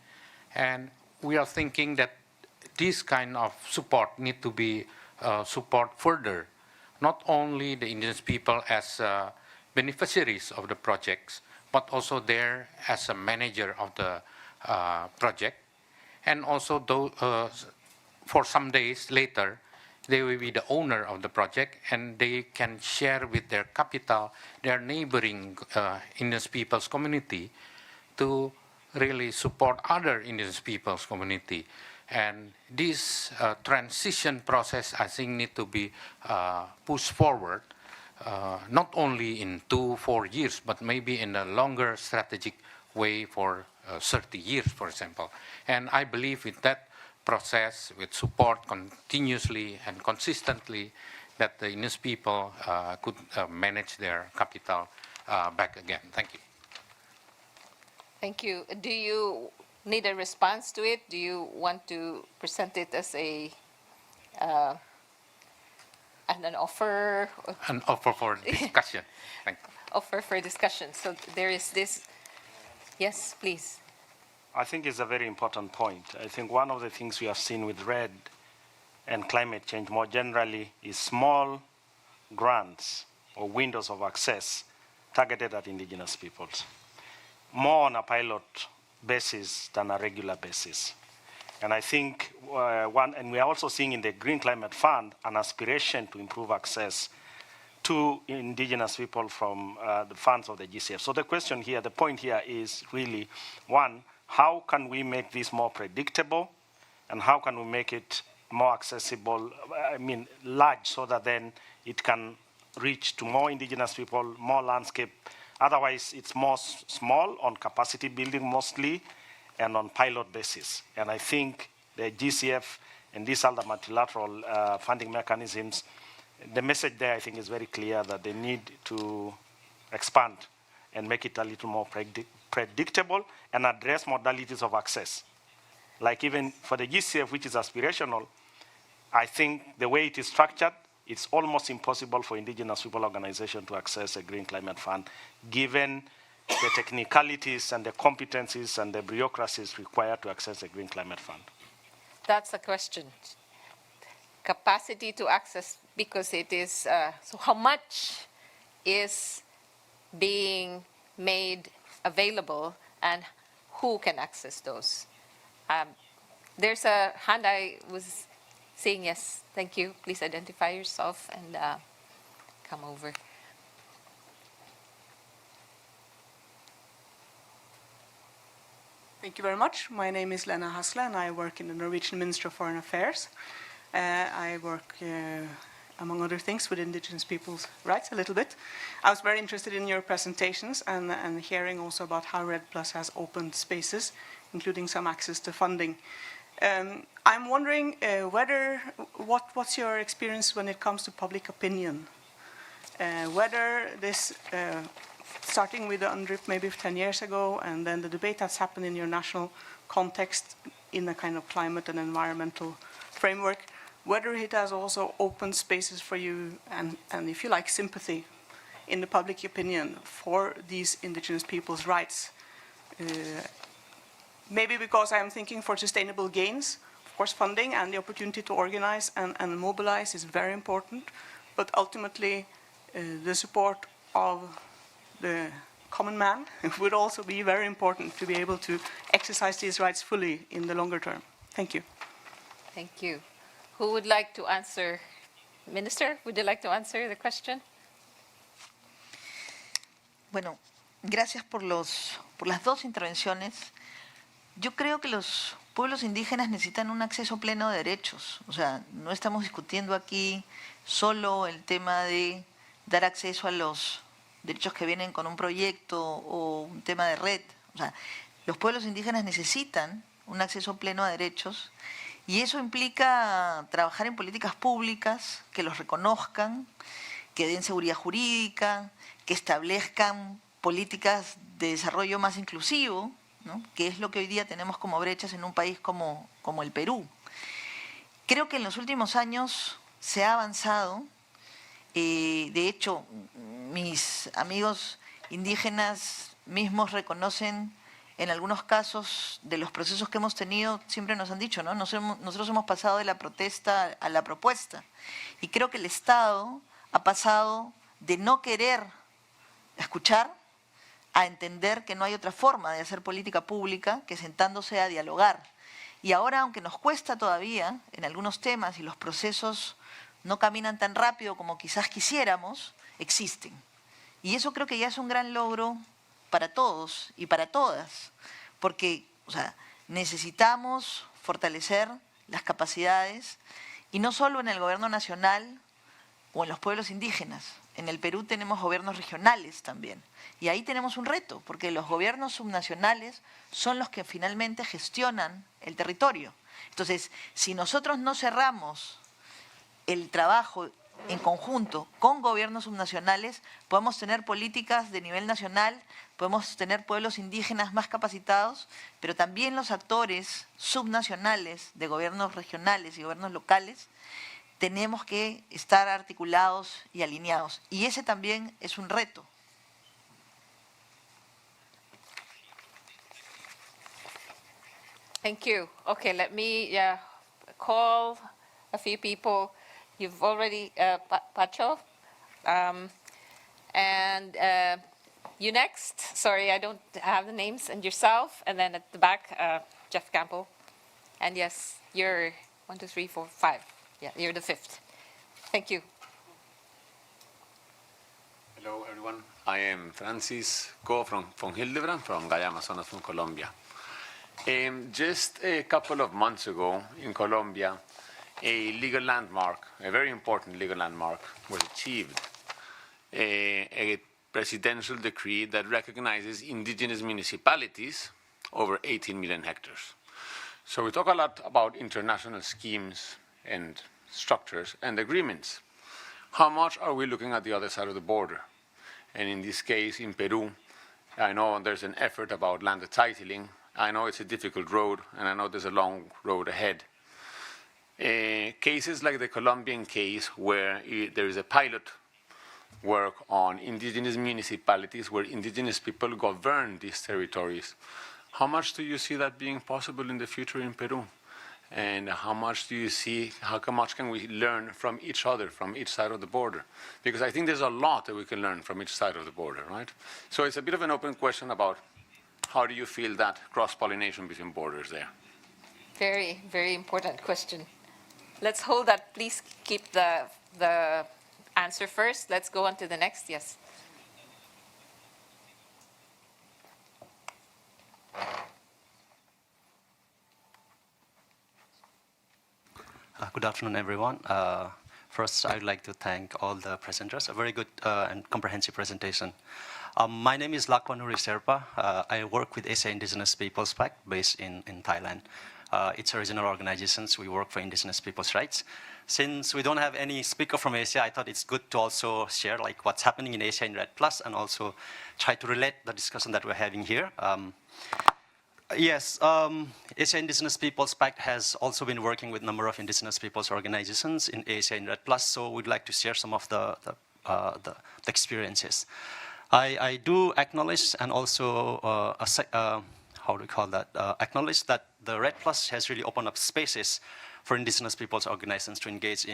Speaker 7: and we are thinking that this kind of support need to be support further, not only the indigenous people as beneficiaries of the projects, but also there as a manager of the project, and also for some days later, they will be the owner of the project, and they can share with their capital, their neighboring indigenous people's community, to really support other indigenous people's community. And this transition process, I think, need to be pushed forward, not only in 2-4 years, but maybe in a longer strategic way for 30 years, for example. And I believe with that process, with support continuously and consistently, that the indigenous people could manage their capital back again. Thank you.
Speaker 1: Thank you. Do you need a response to it? Do you want to present it as an offer?
Speaker 7: An offer for discussion. Thank you.
Speaker 1: Offer for discussion. So there is this. Yes, please.
Speaker 3: I think it's a very important point. I think one of the things we have seen with REDD and climate change more generally is small grants or windows of access targeted at indigenous peoples, more on a pilot basis than a regular basis. And I think and we are also seeing in the Green Climate Fund an aspiration to improve access to indigenous people from the funds of the GCF. So the question here, the point here is really, one, how can we make this more predictable, and how can we make it more accessible, large, so that then it can reach to more indigenous people, more landscape. Otherwise, it's more small on capacity building mostly and on pilot basis. And I think the GCF and these other multilateral funding mechanisms, the message there, I think, is very clear that they need to expand and make it a little more predictable and address modalities of access. Like even for the GCF, which is aspirational, I think the way it is structured, it's almost impossible for indigenous people organization to access a Green Climate Fund, given the technicalities and the competencies and the bureaucracies required to access a Green Climate Fund.
Speaker 1: That's a question. Capacity to access, because it is, so how much is being made available and who can access those? There's a hand I was seeing, yes, thank you. Please identify yourself and come over.
Speaker 8: Thank you very much. My name is Lena Hasle, and I work in the Norwegian Ministry of Foreign Affairs. I work, among other things, with indigenous people's rights a little bit. I was very interested in your presentations and hearing also about how REDD Plus has opened spaces, including some access to funding. I'm wondering what's your experience when it comes to public opinion? Whether this, starting with the UNDRIP maybe 10 years ago, and then the debate that's happened in your national context in a kind of climate and environmental framework, whether it has also opened spaces for you and if you like, sympathy in the public opinion for these indigenous people's rights. Maybe because I'm thinking for sustainable gains, of course funding and the opportunity to organize and mobilize is very important, but ultimately the support of the common man would also be very important to be able to exercise these rights fully in the longer term. Thank you.
Speaker 1: Thank you. Who would like to answer? Minister, would you like to answer the question?
Speaker 4: Bueno, gracias por las dos intervenciones. Yo creo que los pueblos indígenas necesitan un acceso pleno de derechos. O sea, no estamos discutiendo aquí solo el tema de dar acceso a los derechos que vienen con un proyecto o un tema de red. O sea, los pueblos indígenas necesitan un acceso pleno a derechos y eso implica trabajar en políticas públicas que los reconozcan, que den seguridad jurídica, que establezcan políticas de desarrollo más inclusivo, ¿no? Que es lo que hoy día tenemos como brechas en un país como el Perú. Creo que en los últimos años se ha avanzado. De hecho, mis amigos indígenas mismos reconocen en algunos casos de los procesos que hemos tenido, siempre nos han dicho, ¿no? Nosotros hemos pasado de la protesta a la propuesta. Y creo que el Estado ha pasado de no querer escuchar a entender que no hay otra forma de hacer política pública que sentándose a dialogar. Y ahora, aunque nos cuesta todavía en algunos temas y los procesos no caminan tan rápido como quizás quisiéramos, existen. Y eso creo que ya es un gran logro para todos y para todas, porque o sea, necesitamos fortalecer las capacidades, y no solo en el gobierno nacional o en los pueblos indígenas. En el Perú tenemos gobiernos regionales también, y ahí tenemos un reto, porque los gobiernos subnacionales son los que finalmente gestionan el territorio. Entonces, si nosotros no cerramos el trabajo en conjunto con gobiernos subnacionales, podemos tener políticas de nivel nacional, podemos tener pueblos indígenas más capacitados, pero también los actores subnacionales de gobiernos regionales y gobiernos locales tenemos que estar articulados y alineados. Y ese también es un reto.
Speaker 1: Thank you. Okay, let me call a few people. You've already, Pacho, and you next. Sorry, I don't have the names. And yourself, and then at the back, Jeff Campbell. And yes, you're 1, 2, 3, 4, 5. Yeah, you're the 5th. Thank you.
Speaker 9: Hello, everyone. I am Francisco from Hildebrand, from Amazonas, from Colombia. Just a couple of months ago in Colombia, a legal landmark, a very important legal landmark, was achieved. A presidential decree that recognizes indigenous municipalities over 18 million hectares. So we talk a lot about international schemes and structures and agreements. How much are we looking at the other side of the border? And in this case, in Peru, I know there's an effort about land titling. I know it's a difficult road, and I know there's a long road ahead. Cases like the Colombian case, where there is a pilot work on indigenous municipalities, where indigenous people govern these territories. How much do you see that being possible in the future in Peru? And how much do you see, how much can we learn from each other, from each side of the border? Because I think there's a lot that we can learn from each side of the border, right? So it's a bit of an open question about how do you feel that cross-pollination between borders there?
Speaker 1: Very, very important question. Let's hold that. Please keep the answer first. Let's go on to the next. Yes.
Speaker 10: Good afternoon, everyone. First, I'd like to thank all the presenters. A very good and comprehensive presentation. My name is Lakwanuri Sherpa. I work with Asia Indigenous Peoples Pact based in Thailand. It's a regional organization. We work for indigenous people's rights. Since we don't have any speaker from Asia, I thought it's good to also share like what's happening in Asia in REDD+, and also try to relate the discussion that we're having here. Yes, Asia Indigenous Peoples Pact has also been working with a number of indigenous peoples organizations in Asia in REDD+, so we'd like to share some of the experiences. I do acknowledge and also, how do we call that, acknowledge that the REDD Plus has really opened up spaces for indigenous peoples organizations to engage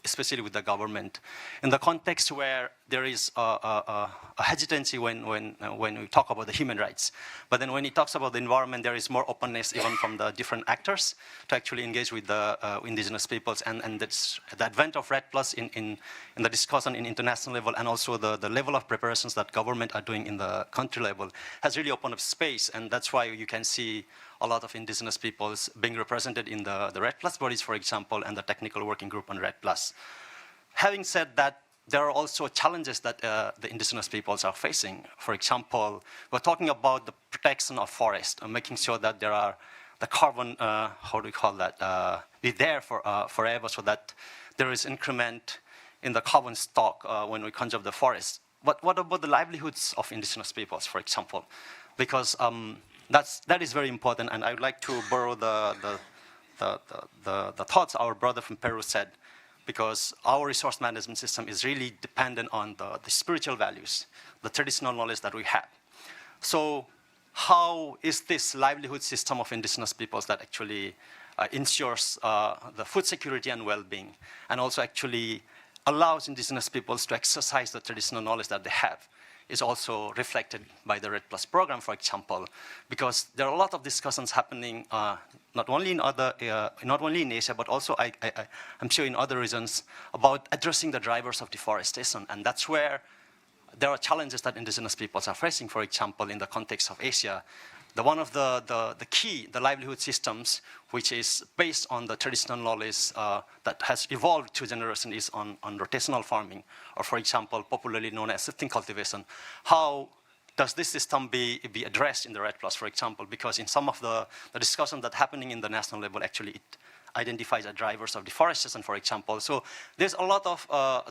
Speaker 10: especially with the government, in the context where there is a hesitancy when we talk about the human rights. But then when it talks about the environment, there is more openness even from the different actors to actually engage with the indigenous peoples. And that's the advent of REDD Plus in the discussion in international level, and also the level of preparations that government are doing in the country level has really opened up space. And that's why you can see a lot of indigenous peoples being represented in the REDD Plus bodies, for example, and the technical working group on REDD Plus. Having said that, there are also challenges that the indigenous peoples are facing. For example, we're talking about the protection of forest and making sure that there are the carbon, how do we call that, be there for forever, so that there is increment in the carbon stock when we conserve the forest. But what about the livelihoods of indigenous peoples, for example? Because that is very important, and I would like to borrow the thoughts our brother from Peru said, because our resource management system is really dependent on the spiritual values, the traditional knowledge that we have. So how is this livelihood system of indigenous peoples that actually ensures the food security and well-being, and also actually allows indigenous peoples to exercise the traditional knowledge that they have, is also reflected by the REDD Plus program, for example, because there are a lot of discussions happening not only in Asia, but also I'm sure in other regions about addressing the drivers of deforestation, and that's where there are challenges that indigenous peoples are facing. For example, in the context of Asia, one of the key, the livelihood systems, which is based on the traditional knowledge that has evolved through generations, is on rotational farming, or for example, popularly known as shifting cultivation. How does this system be addressed in the REDD Plus, for example? Because in some of the discussion that's happening in the national level, actually it identifies the drivers of deforestation, for example. So there's a lot of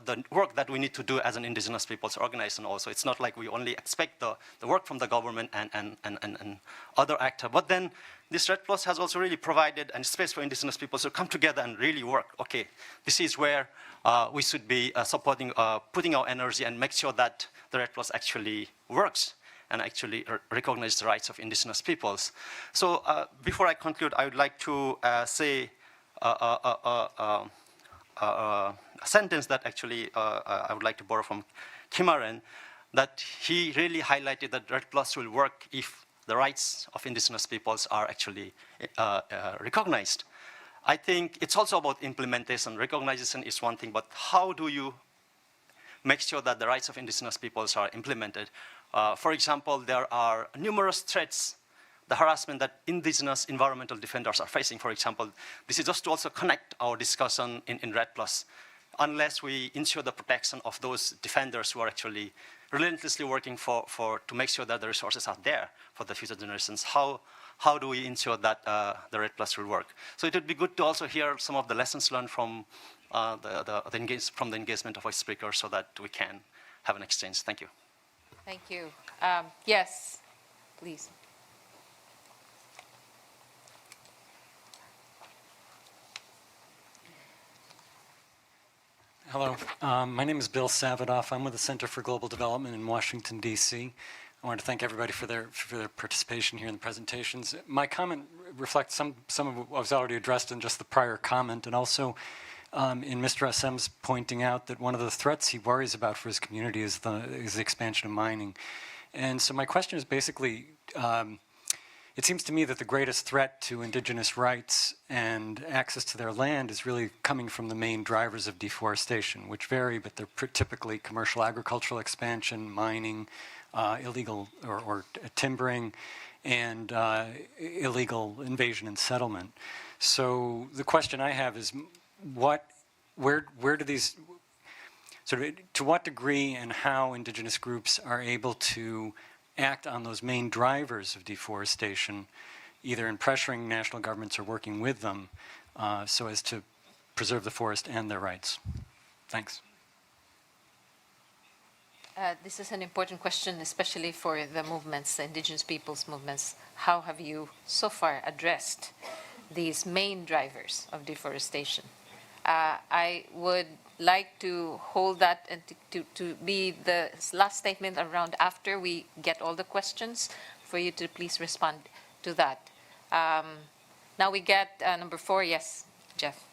Speaker 10: the work that we need to do as an indigenous peoples organization also. It's not like we only expect the work from the government and other actors. But then this REDD Plus has also really provided a space for indigenous peoples to come together and really work. Okay, this is where we should be supporting, putting our energy and make sure that the REDD Plus actually works and actually recognize the rights of indigenous peoples. So before I conclude, I would like to say a sentence that actually I would like to borrow from Kimaren, that he really highlighted that REDD Plus will work if the rights of indigenous peoples are actually recognized. I think it's also about implementation. Recognition is one thing, but how do you make sure that the rights of indigenous peoples are implemented? For example, there are numerous threats, the harassment that indigenous environmental defenders are facing, for example. This is just to also connect our discussion in REDD Plus. Unless we ensure the protection of those defenders who are actually relentlessly working to make sure that the resources are there for the future generations, how do we ensure that the REDD Plus will work? So it would be good to also hear some of the lessons learned from the engagement of our speakers, so that we can have an exchange. Thank you.
Speaker 1: Thank you. Yes, please.
Speaker 11: Hello, my name is Bill Savadoff. I'm with the Center for Global Development in Washington, D.C. I want to thank everybody for their participation here in the presentations. My comment reflects some of what was already addressed in just the prior comment, and also in Mr. Asem's pointing out that one of the threats he worries about for his community is the expansion of mining. And so my question is basically, it seems to me that the greatest threat to indigenous rights and access to their land is really coming from the main drivers of deforestation, which vary, but they're typically commercial agricultural expansion, mining, illegal or timbering, and illegal invasion and settlement. So the question I have is, where do these, to what degree and how indigenous groups are able to act on those main drivers of deforestation, either in pressuring national governments or working with them, so as to preserve the forest and their rights? Thanks.
Speaker 1: This is an important question, especially for the movements, the indigenous peoples' movements. How have you so far addressed these main drivers of deforestation? I would like to hold that and to be the last statement around after we get all the questions, for you to please respond to that. Now we get number 4. Yes, Jeff.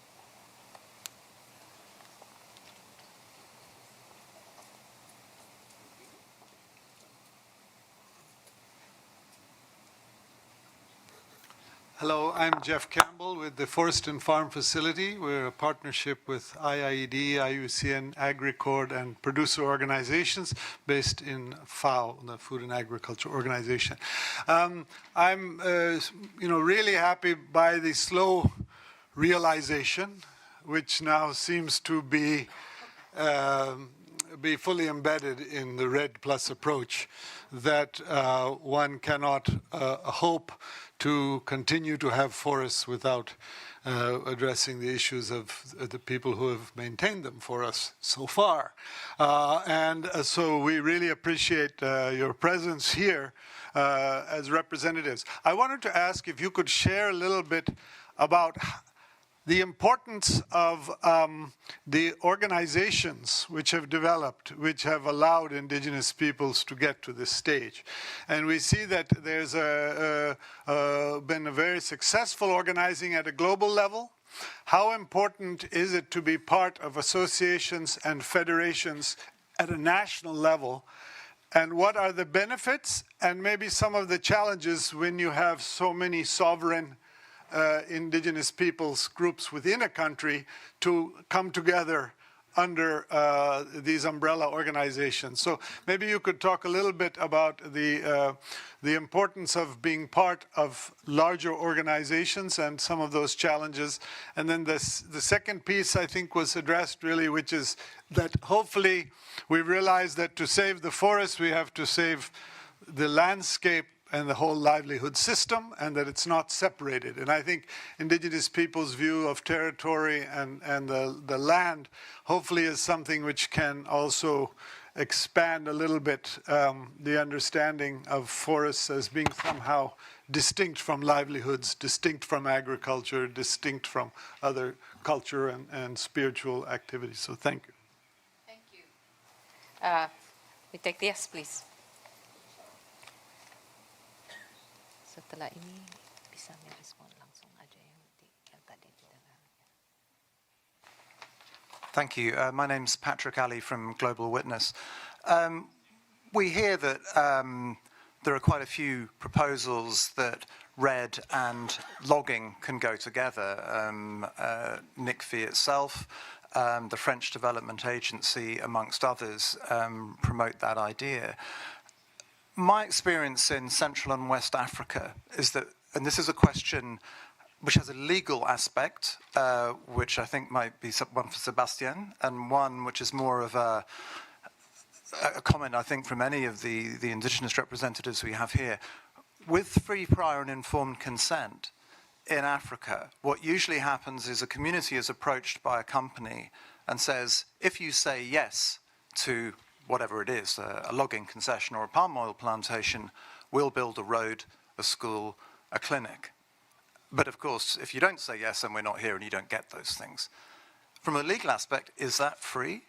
Speaker 12: Hello, I'm Jeff Campbell with the Forest and Farm Facility. We're a partnership with IIED, IUCN, AgriCord, and producer organizations based in FAO, the Food and Agriculture Organization. I'm really happy by the slow realization, which now seems to be fully embedded in the REDD Plus approach, that one cannot hope to continue to have forests without addressing the issues of the people who have maintained them for us so far. So we really appreciate your presence here as representatives. I wanted to ask if you could share a little bit about the importance of the organizations which have developed, which have allowed indigenous peoples to get to this stage. And we see that there's been a very successful organizing at a global level. How important is it to be part of associations and federations at a national level? And what are the benefits and maybe some of the challenges when you have so many sovereign indigenous peoples groups within a country to come together under these umbrella organizations? So maybe you could talk a little bit about the importance of being part of larger organizations and some of those challenges. And then the second piece I think was addressed really, which is that hopefully we realize that to save the forest, we have to save the landscape and the whole livelihood system, and that it's not separated. And I think indigenous people's view of territory and the land hopefully is something which can also expand a little bit the understanding of forests as being somehow distinct from livelihoods, distinct from agriculture, distinct from other culture and spiritual activities. So thank you.
Speaker 1: Thank you. We take the yes, please. Setelah ini bisa merespon langsung aja yang tadi didengar.
Speaker 13: Thank you. My name's Patrick Alley from Global Witness. We hear that there are quite a few proposals that REDD and logging can go together. NICFI itself, the French Development Agency, amongst others, promote that idea. My experience in Central and West Africa is that, and this is a question which has a legal aspect, which I think might be one for Sébastien, and one which is more of a comment, I think, from any of the indigenous representatives we have here. With free, prior and informed consent in Africa, what usually happens is a community is approached by a company and says, if you say yes to whatever it is, a logging concession or a palm oil plantation, we'll build a road, a school, a clinic. But of course, if you don't say yes, then we're not here and you don't get those things. From a legal aspect, is that free?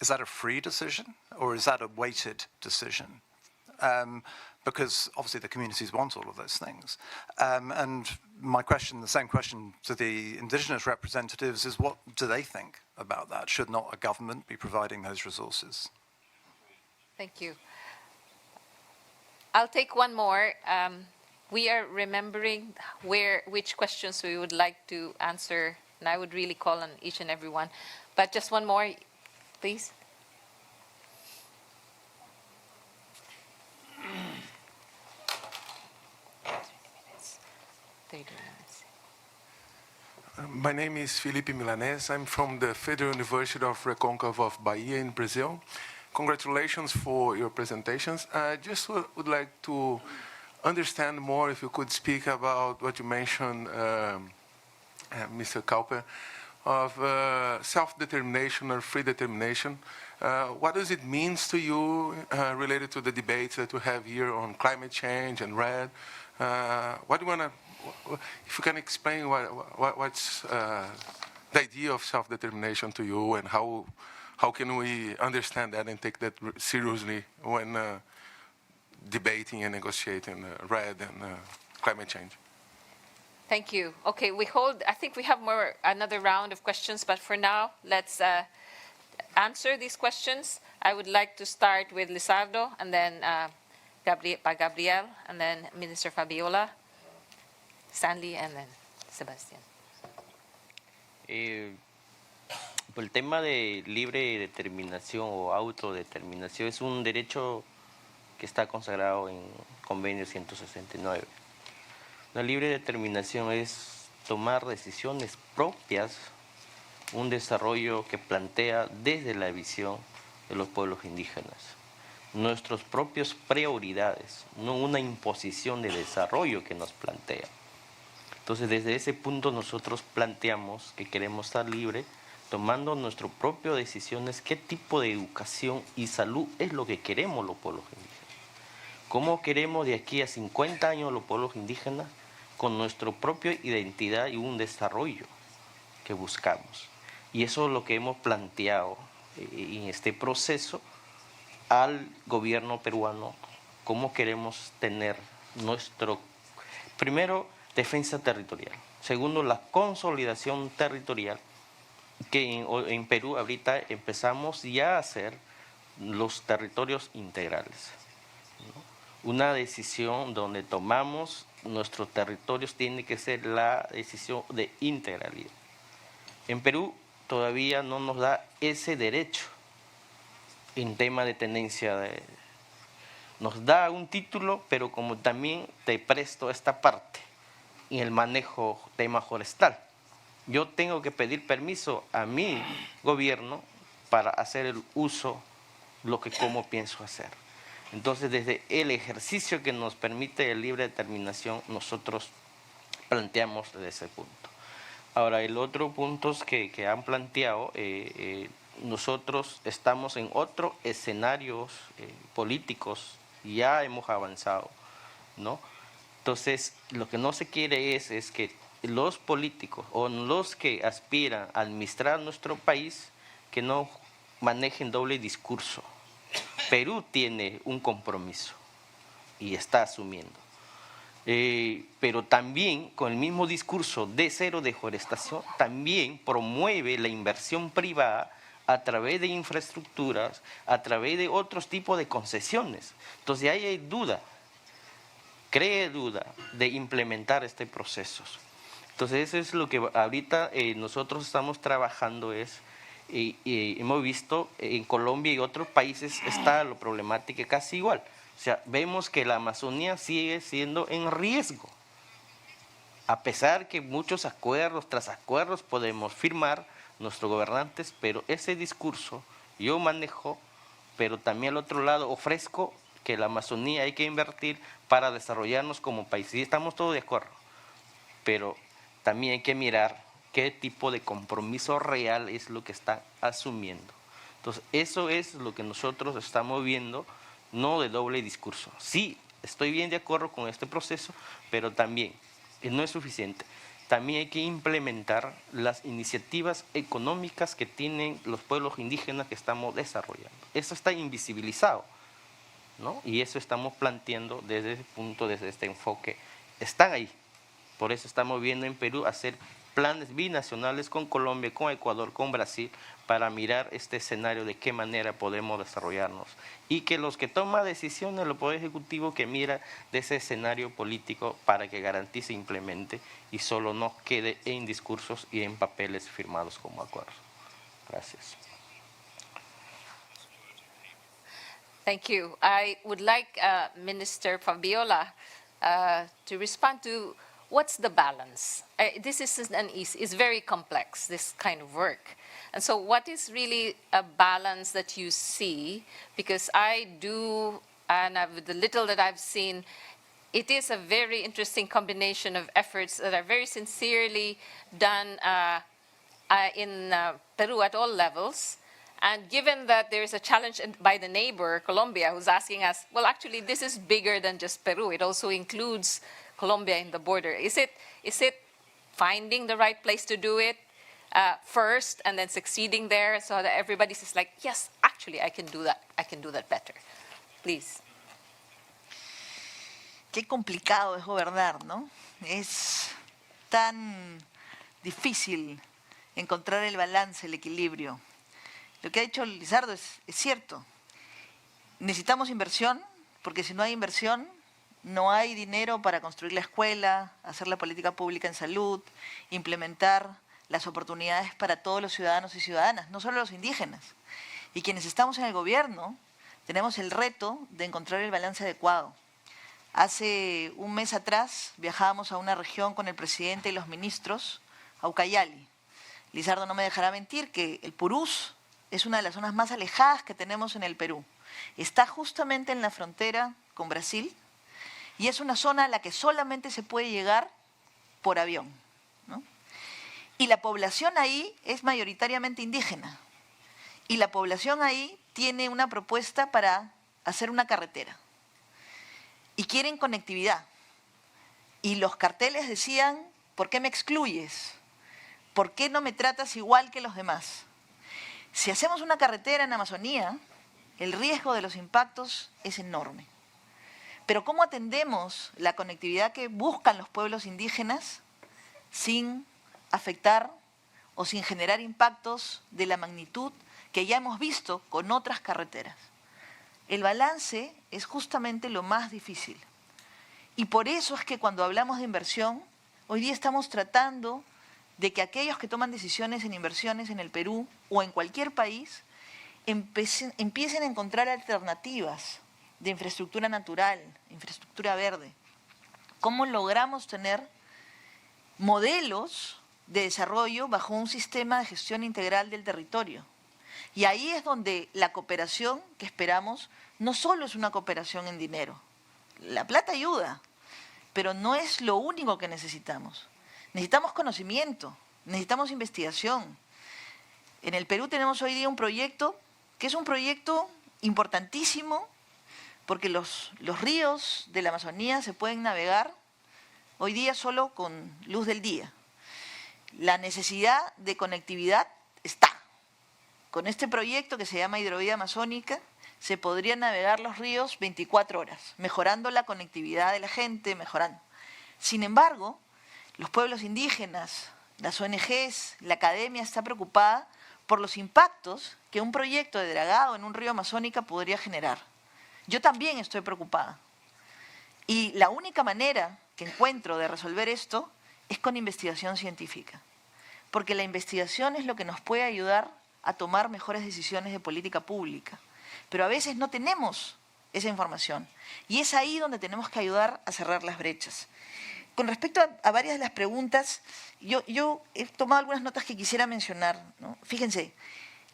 Speaker 13: Is that a free decision? Or is that a weighted decision? Because obviously the communities want all of those things. And my question, the same question to the indigenous representatives, is what do they think about that? Should not a government be providing those resources?
Speaker 1: Thank you. I'll take one more. We are remembering which questions we would like to answer, and I would really call on each and every one. But just one more, please.
Speaker 14: My name is Felipe Milanese. I'm from the Federal University of Recôncavo of Bahia in Brazil. Congratulations for your presentations. I just would like to understand more, if you could speak about what you mentioned, Mr. Cauper, of self-determination or free determination. What does it mean to you related to the debates that we have here on climate change and REDD? What do you want to, if you can explain what's the idea of self-determination to you, and how can we understand that and take that seriously when debating and negotiating REDD and climate change?
Speaker 1: Thank you. Okay, I think we have another round of questions, but for now, let's answer these questions. I would like to start with Lizardo, and then Gabriel, and then Minister Fabiola, Stanley, and then Sébastien.
Speaker 5: El tema de libre determinación o autodeterminación es un derecho que está consagrado en Convenio 169. La libre determinación es tomar decisiones propias, un desarrollo que plantea desde la visión de los pueblos indígenas, nuestras propias prioridades, no una imposición de desarrollo que nos plantea. Entonces, desde ese punto nosotros planteamos que queremos estar libres, tomando nuestras propias decisiones, qué tipo de educación y salud es lo que queremos los pueblos indígenas. ¿Cómo queremos de aquí a 50 años los pueblos indígenas con nuestra propia identidad y un desarrollo que buscamos? Y eso es lo que hemos planteado en este proceso al gobierno peruano, cómo queremos tener nuestro, primero, defensa territorial, segundo, la consolidación territorial, que en Perú ahorita empezamos ya a hacer los territorios integrales, ¿no? Una decisión donde tomamos nuestros territorios tiene que ser la decisión de integralidad. En Perú todavía no nos da ese derecho en tema de tenencia. Nos da un título, pero como también te presto esta parte en el manejo tema forestal. Yo tengo que pedir permiso a mi gobierno para hacer el uso, como pienso hacer. Entonces, desde el ejercicio que nos permite la libre determinación, nosotros planteamos desde ese punto. Ahora, el otro punto que han planteado, nosotros estamos en otros escenarios políticos, ya hemos avanzado, ¿no? Entonces, lo que no se quiere es que los políticos o los que aspiran a administrar nuestro país, que no manejen doble discurso. Perú tiene un compromiso y está asumiendo. Pero también con el mismo discurso de cero deforestación, también promueve la inversión privada a través de infraestructuras, a través de otros tipos de concesiones. Entonces ahí hay duda, cree duda de implementar este proceso. Entonces eso es lo que ahorita nosotros estamos trabajando hemos visto en Colombia y otros países está la problemática casi igual. O sea, vemos que la Amazonía sigue siendo en riesgo. A pesar que muchos acuerdos tras acuerdos podemos firmar nuestros gobernantes, pero ese discurso yo manejo, pero también al otro lado ofrezco que la Amazonía hay que invertir para desarrollarnos como país. Y estamos todos de acuerdo, pero también hay que mirar qué tipo de compromiso real es lo que están asumiendo. Entonces, eso es lo que nosotros estamos viendo, no de doble discurso. Sí, estoy bien de acuerdo con este proceso, pero también no es suficiente. También hay que implementar las iniciativas económicas que tienen los pueblos indígenas que estamos desarrollando. Eso está invisibilizado, ¿no? Y eso estamos planteando desde ese punto, desde este enfoque. Están ahí. Por eso estamos viendo en Perú hacer planes binacionales con Colombia, con Ecuador, con Brasil, para mirar este escenario de qué manera podemos desarrollarnos. Y que los que toman decisiones, el Poder Ejecutivo, que mira de ese escenario político para que garantice e implemente y solo no quede en discursos y en papeles firmados como acuerdos. Gracias.
Speaker 1: Thank you. I would like Minister Fabiola to respond to what's the balance? This isn't an easy, it's very complex, this kind of work. And so what is really a balance that you see? Because I do, and with the little that I've seen, it is a very interesting combination of efforts that are very sincerely done in Peru at all levels. And given that there is a challenge by the neighbor, Colombia, who's asking us, well, actually, this is bigger than just Peru. It also includes Colombia in the border. Is it finding the right place to do it first and then succeeding there so that everybody's just like, yes, actually, I can do that better. Please.
Speaker 4: Qué complicado es gobernar, ¿no? tan difícil encontrar el balance, el equilibrio. Lo que ha dicho Lizardo es cierto. Necesitamos inversión, porque si no hay inversión, no hay dinero para construir la escuela, hacer la política pública en salud, implementar las oportunidades para todos los ciudadanos y ciudadanas, no solo los indígenas. Y quienes estamos en el gobierno tenemos el reto de encontrar el balance adecuado. Hace un mes atrás viajábamos a una región con el presidente y los ministros, a Ucayali. Lizardo no me dejará mentir que el Purús es una de las zonas más alejadas que tenemos en el Perú. Está justamente en la frontera con Brasil y es una zona a la que solamente se puede llegar por avión, ¿no? Y la población ahí es mayoritariamente indígena. Y la población ahí tiene una propuesta para hacer una carretera. Y quieren conectividad. Y los carteles decían, ¿por qué me excluyes? ¿Por qué no me tratas igual que los demás? Si hacemos una carretera en Amazonía, el riesgo de los impactos es enorme. Pero ¿cómo atendemos la conectividad que buscan los pueblos indígenas sin afectar o sin generar impactos de la magnitud que ya hemos visto con otras carreteras? El balance es justamente lo más difícil. Y por eso es que cuando hablamos de inversión, hoy día estamos tratando de que aquellos que toman decisiones en inversiones en el Perú o en cualquier país empiecen a encontrar alternativas de infraestructura natural, infraestructura verde. ¿Cómo logramos tener modelos de desarrollo bajo un sistema de gestión integral del territorio? Y ahí es donde la cooperación que esperamos no solo es una cooperación en dinero. La plata ayuda, pero no es lo único que necesitamos. Necesitamos conocimiento, necesitamos investigación. En el Perú tenemos hoy día un proyecto que es un proyecto importantísimo porque los ríos de la Amazonía se pueden navegar hoy día solo con luz del día. La necesidad de conectividad está. Con este proyecto que se llama Hidrovía Amazónica, se podrían navegar los ríos 24 horas, mejorando la conectividad de la gente, mejorando. Sin embargo, los pueblos indígenas, las ONGs, la academia está preocupada por los impactos que un proyecto de dragado en un río Amazónica podría generar. Yo también estoy preocupada. Y la única manera que encuentro de resolver esto es con investigación científica. Porque la investigación es lo que nos puede ayudar a tomar mejores decisiones de política pública. Pero a veces no tenemos esa información. Y es ahí donde tenemos que ayudar a cerrar las brechas. Con respecto a varias de las preguntas, yo he tomado algunas notas que quisiera mencionar, ¿no? Fíjense,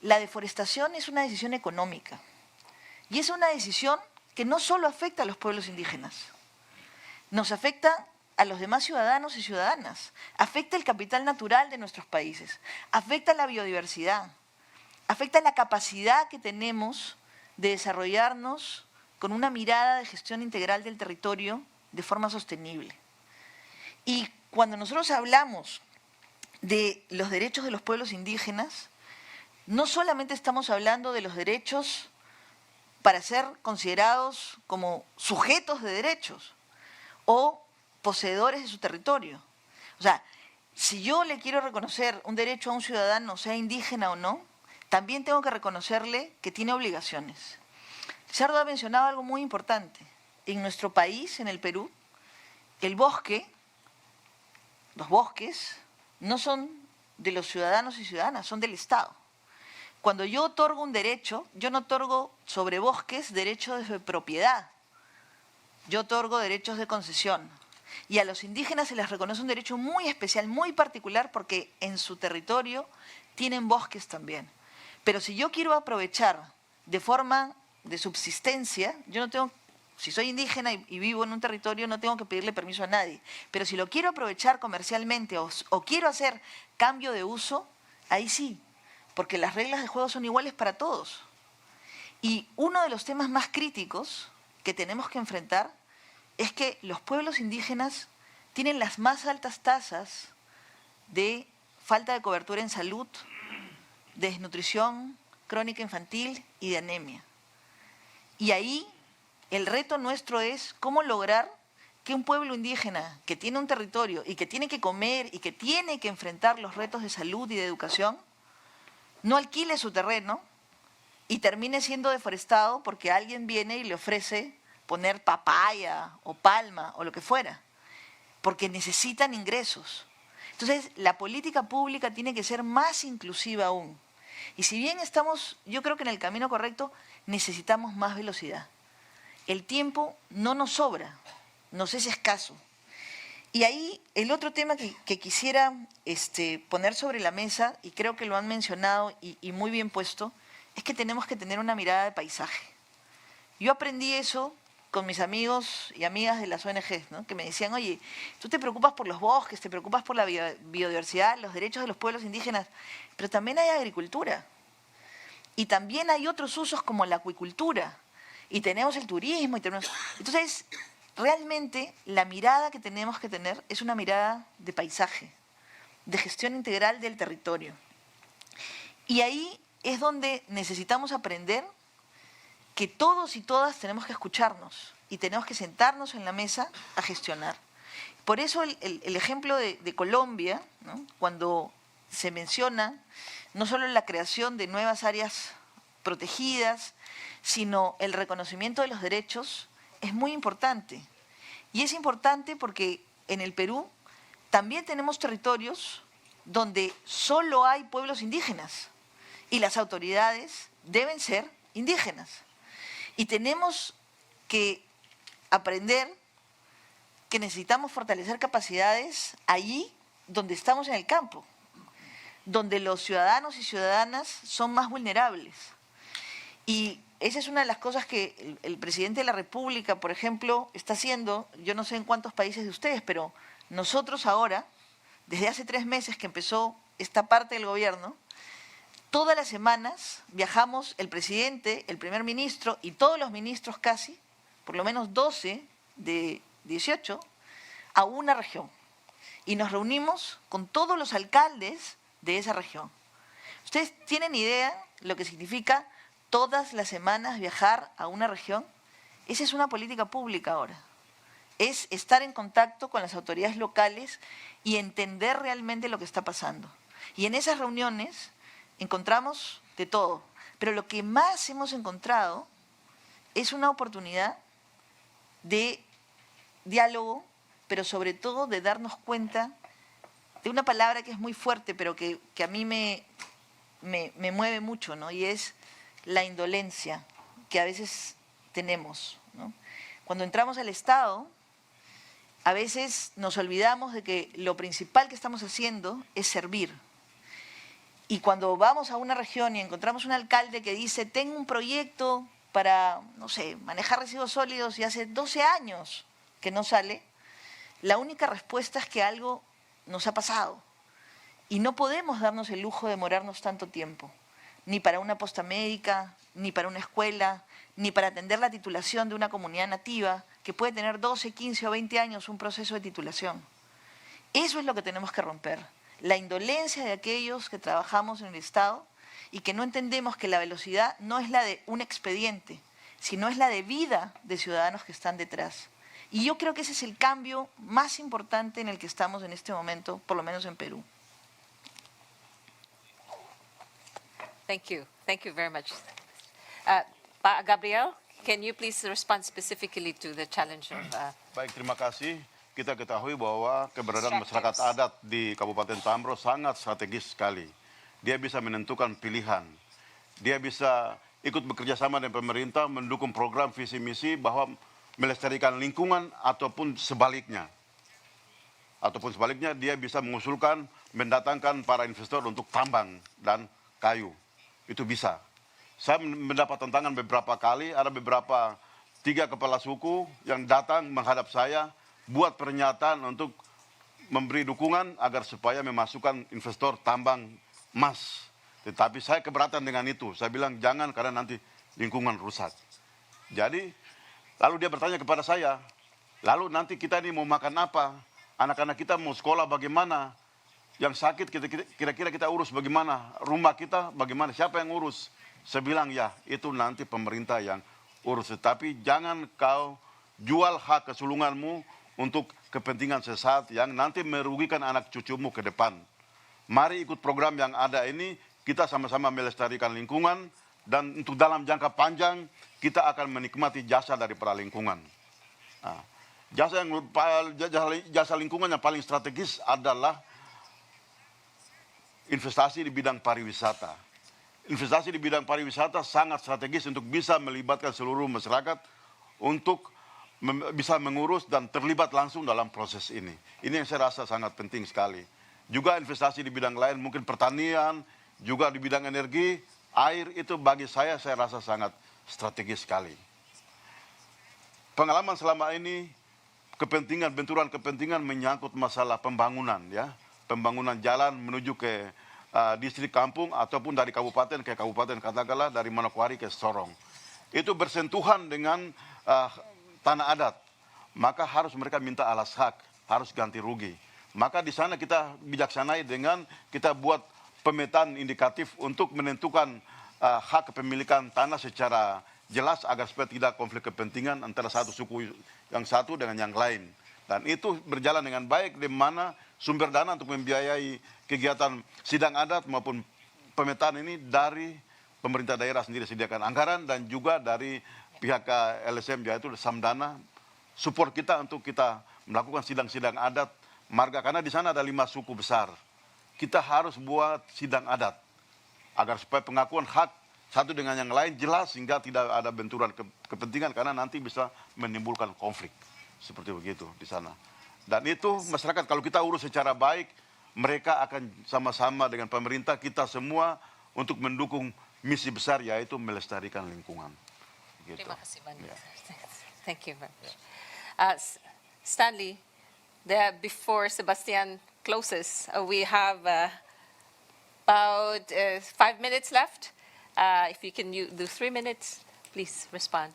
Speaker 4: la deforestación es una decisión económica. Y es una decisión que no solo afecta a los pueblos indígenas, nos afecta a los demás ciudadanos y ciudadanas, afecta el capital natural de nuestros países, afecta la biodiversidad, afecta la capacidad que tenemos de desarrollarnos con una mirada de gestión integral del territorio de forma sostenible. Y cuando nosotros hablamos de los derechos de los pueblos indígenas, no solamente estamos hablando de los derechos para ser considerados como sujetos de derechos o poseedores de su territorio. O sea, si yo le quiero reconocer un derecho a un ciudadano, sea indígena o no, también tengo que reconocerle que tiene obligaciones. Lizardo ha mencionado algo muy importante. En nuestro país, en el Perú, el bosque, los bosques, no son de los ciudadanos y ciudadanas, son del Estado. Cuando yo otorgo un derecho, yo no otorgo sobre bosques derechos de propiedad, yo otorgo derechos de concesión. Y a los indígenas se les reconoce un derecho muy especial, muy particular, porque en su territorio tienen bosques también. Pero si yo quiero aprovechar de forma de subsistencia, yo no tengo, si soy indígena y vivo en un territorio, no tengo que pedirle permiso a nadie. Pero si lo quiero aprovechar comercialmente o quiero hacer cambio de uso, ahí sí, porque las reglas de juego son iguales para todos. Y uno de los temas más críticos que tenemos que enfrentar es que los pueblos indígenas tienen las más altas tasas de falta de cobertura en salud, de desnutrición crónica infantil y de anemia. Y ahí el reto nuestro es cómo lograr que un pueblo indígena que tiene un territorio y que tiene que comer y que tiene que enfrentar los retos de salud y de educación, no alquile su terreno y termine siendo deforestado porque alguien viene y le ofrece poner papaya o palma o lo que fuera, porque necesitan ingresos. Entonces, la política pública tiene que ser más inclusiva aún. Y si bien estamos, yo creo que en el camino correcto, necesitamos más velocidad. El tiempo no nos sobra, nos es escaso. Y ahí el otro tema que quisiera poner sobre la mesa, y creo que lo han mencionado y muy bien puesto, es que tenemos que tener una mirada de paisaje. Yo aprendí eso con mis amigos y amigas de las ONGs, ¿no? Que me decían, oye, tú te preocupas por los bosques, te preocupas por la biodiversidad, los derechos de los pueblos indígenas, pero también hay agricultura. Y también hay otros usos como la acuicultura. Y tenemos el turismo. Entonces, realmente la mirada que tenemos que tener es una mirada de paisaje, de gestión integral del territorio. Y ahí es donde necesitamos aprender que todos y todas tenemos que escucharnos y tenemos que sentarnos en la mesa a gestionar. Por eso el ejemplo de Colombia, ¿no? Cuando se menciona no solo la creación de nuevas áreas protegidas, sino el reconocimiento de los derechos, es muy importante. Y es importante porque en el Perú también tenemos territorios donde solo hay pueblos indígenas y las autoridades deben ser indígenas. Y tenemos que aprender que necesitamos fortalecer capacidades allí donde estamos en el campo, donde los ciudadanos y ciudadanas son más vulnerables. Y esa es una de las cosas que el presidente de la República, por ejemplo, está haciendo. Yo no sé en cuántos países de ustedes, pero nosotros ahora, desde hace 3 meses que empezó esta parte del gobierno, todas las semanas viajamos el presidente, el primer ministro y todos los ministros casi, por lo menos 12 de 18, a una región. Y nos reunimos con todos los alcaldes de esa región. ¿Ustedes tienen idea lo que significa todas las semanas viajar a una región? Esa es una política pública ahora. Es estar en contacto con las autoridades locales y entender realmente lo que está pasando. Y en esas reuniones encontramos de todo. Pero lo que más hemos encontrado es una oportunidad de diálogo, pero sobre todo de darnos cuenta de una palabra que es muy fuerte, pero que a mí me mueve mucho, ¿no? Y es la indolencia que a veces tenemos, ¿no? Cuando entramos al Estado, a veces nos olvidamos de que lo principal que estamos haciendo es servir. Y cuando vamos a una región y encontramos un alcalde que dice, tengo un proyecto para, no sé, manejar residuos sólidos y hace 12 años que no sale, la única respuesta es que algo nos ha pasado. Y no podemos darnos el lujo de demorarnos tanto tiempo, ni para una posta médica, ni para una escuela, ni para atender la titulación de una comunidad nativa que puede tener 12, 15 o 20 años un proceso de titulación. Eso es lo que tenemos que romper. La indolencia de aquellos que trabajamos en el Estado y que no entendemos que la velocidad no es la de un expediente, sino es la de vida de ciudadanos que están detrás. Y yo creo que ese es el cambio más importante en el que estamos en este momento, por lo menos en Perú.
Speaker 1: Thank you very much. Gabriel, can you please respond specifically to the challenge of...
Speaker 6: Baik, terima kasih. Kita ketahui bahwa keberadaan masyarakat adat di Kabupaten Tambrauw sangat strategis sekali. Dia bisa menentukan pilihan. Dia bisa ikut bekerja sama dengan pemerintah, mendukung program visi misi bahwa melestarikan lingkungan ataupun sebaliknya. Ataupun sebaliknya dia bisa mengusulkan, mendatangkan para investor untuk tambang dan kayu. Itu bisa. Saya mendapat tantangan beberapa kali, ada beberapa 3 kepala suku yang datang menghadap saya, buat pernyataan untuk memberi dukungan agar supaya memasukkan investor tambang emas. Tetapi saya keberatan dengan itu. Saya bilang jangan karena nanti lingkungan rusak. Jadi lalu dia bertanya kepada saya, lalu nanti kita ini mau makan apa? Anak-anak kita mau sekolah bagaimana? Yang sakit kira-kira kita urus bagaimana? Rumah kita bagaimana? Siapa yang urus? Saya bilang ya itu nanti pemerintah yang urus. Tetapi jangan kau jual hak kesulunganmu untuk kepentingan sesaat yang nanti merugikan anak cucumu ke depan. Mari ikut program yang ada ini, kita sama-sama melestarikan lingkungan, dan untuk dalam jangka panjang kita akan menikmati jasa dari lingkungan. Nah, jasa lingkungan yang paling strategis adalah investasi di bidang pariwisata. Investasi di bidang pariwisata sangat strategis untuk bisa melibatkan seluruh masyarakat untuk bisa mengurus dan terlibat langsung dalam proses ini. Ini yang saya rasa sangat penting sekali. Juga investasi di bidang lain, mungkin pertanian, juga di bidang energi, air, itu bagi saya rasa sangat strategis sekali. Pengalaman selama ini, benturan kepentingan menyangkut masalah pembangunan, ya, pembangunan jalan menuju ke distrik kampung ataupun dari kabupaten ke kabupaten, katakanlah dari Manokwari ke Sorong. Itu bersentuhan dengan tanah adat, maka harus mereka minta alas hak, harus ganti rugi. Maka di sana kita bijaksanai dengan kita buat pemetaan indikatif untuk menentukan hak kepemilikan tanah secara jelas agar supaya tidak konflik kepentingan antara satu suku yang satu dengan yang lain. Dan itu berjalan dengan baik, di mana sumber dana untuk membiayai kegiatan sidang adat maupun pemetaan ini dari pemerintah daerah sendiri sediakan anggaran, dan juga dari pihak LSM, yaitu Samdana, support kita untuk kita melakukan sidang-sidang adat marga, karena di sana ada 5 suku besar. Kita harus buat sidang adat agar supaya pengakuan hak satu dengan yang lain jelas, sehingga tidak ada benturan kepentingan, karena nanti bisa menimbulkan konflik. Seperti begitu di sana. Dan itu masyarakat kalau kita urus secara baik, mereka akan sama-sama dengan pemerintah, kita semua untuk mendukung misi besar, yaitu melestarikan lingkungan. Gitu.
Speaker 1: Terima kasih banyak.
Speaker 6: Yeah.
Speaker 1: Thank you very much. Stanley, before Sébastien closes, we have about 5 minutes left. If you can do 3 minutes, please respond.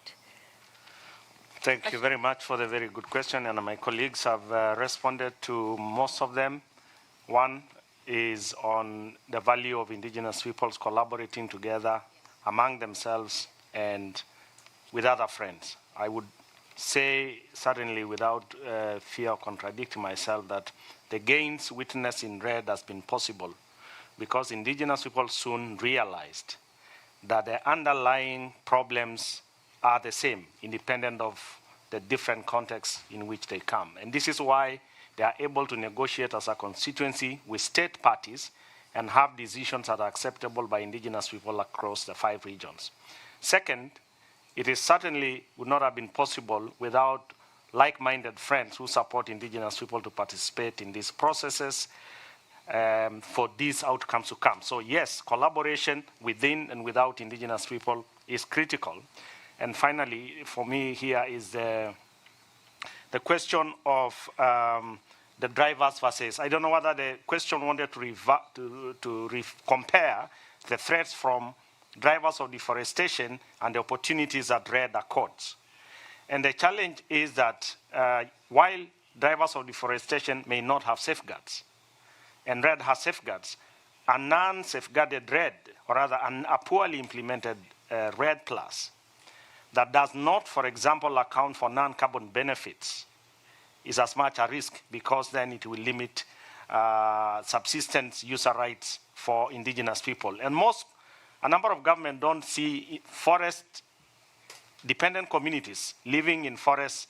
Speaker 3: Thank you very much for the very good question, and my colleagues have responded to most of them. One is on the value of indigenous peoples collaborating together among themselves and with other friends. I would say, certainly without fear of contradicting myself, that the gains witnessed in REDD has been possible because indigenous people soon realized that the underlying problems are the same, independent of the different contexts in which they come. And this is why they are able to negotiate as a constituency with state parties and have decisions that are acceptable by indigenous people across the 5 regions. Second, it is certainly would not have been possible without like-minded friends who support indigenous people to participate in these processes for these outcomes to come. So yes, collaboration within and without indigenous people is critical. And finally, for me here is the question of the drivers versus, I don't know whether the question wanted to compare the threats from drivers of deforestation and the opportunities that REDD accords. And the challenge is that while drivers of deforestation may not have safeguards, and REDD has safeguards, a non-safeguarded REDD, or rather a poorly implemented REDD plus, that does not, for example, account for non-carbon benefits is as much a risk, because then it will limit subsistence user rights for indigenous people. And a number of governments don't see forest-dependent communities living in forests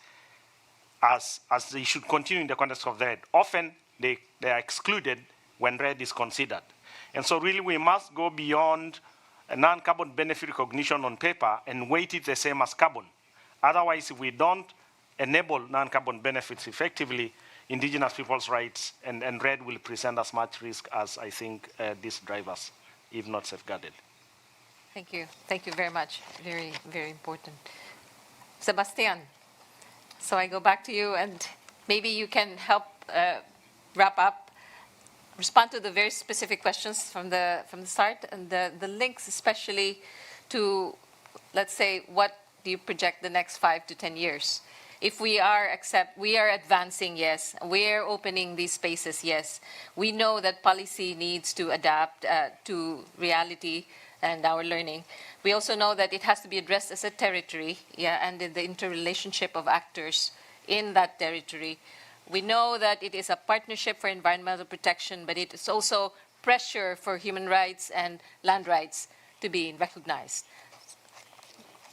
Speaker 3: as they should continue in the context of the REDD. Often, they are excluded when REDD is considered. And so really we must go beyond a non-carbon benefit recognition on paper and weight it the same as carbon. Otherwise, if we don't enable non-carbon benefits effectively, indigenous people's rights and REDD will present as much risk as, I think, these drivers, if not safeguarded.
Speaker 1: Thank you. Thank you very much. Very, very important. Sébastien, so I go back to you, and maybe you can help wrap up, respond to the very specific questions from the start, and the links especially to, let's say, what do you project the next 5 to 10 years? If we are advancing, yes. We are opening these spaces, yes. We know that policy needs to adapt to reality and our learning. We also know that it has to be addressed as a territory, yeah, and in the interrelationship of actors in that territory. We know that it is a partnership for environmental protection, but it is also pressure for human rights and land rights to be recognized.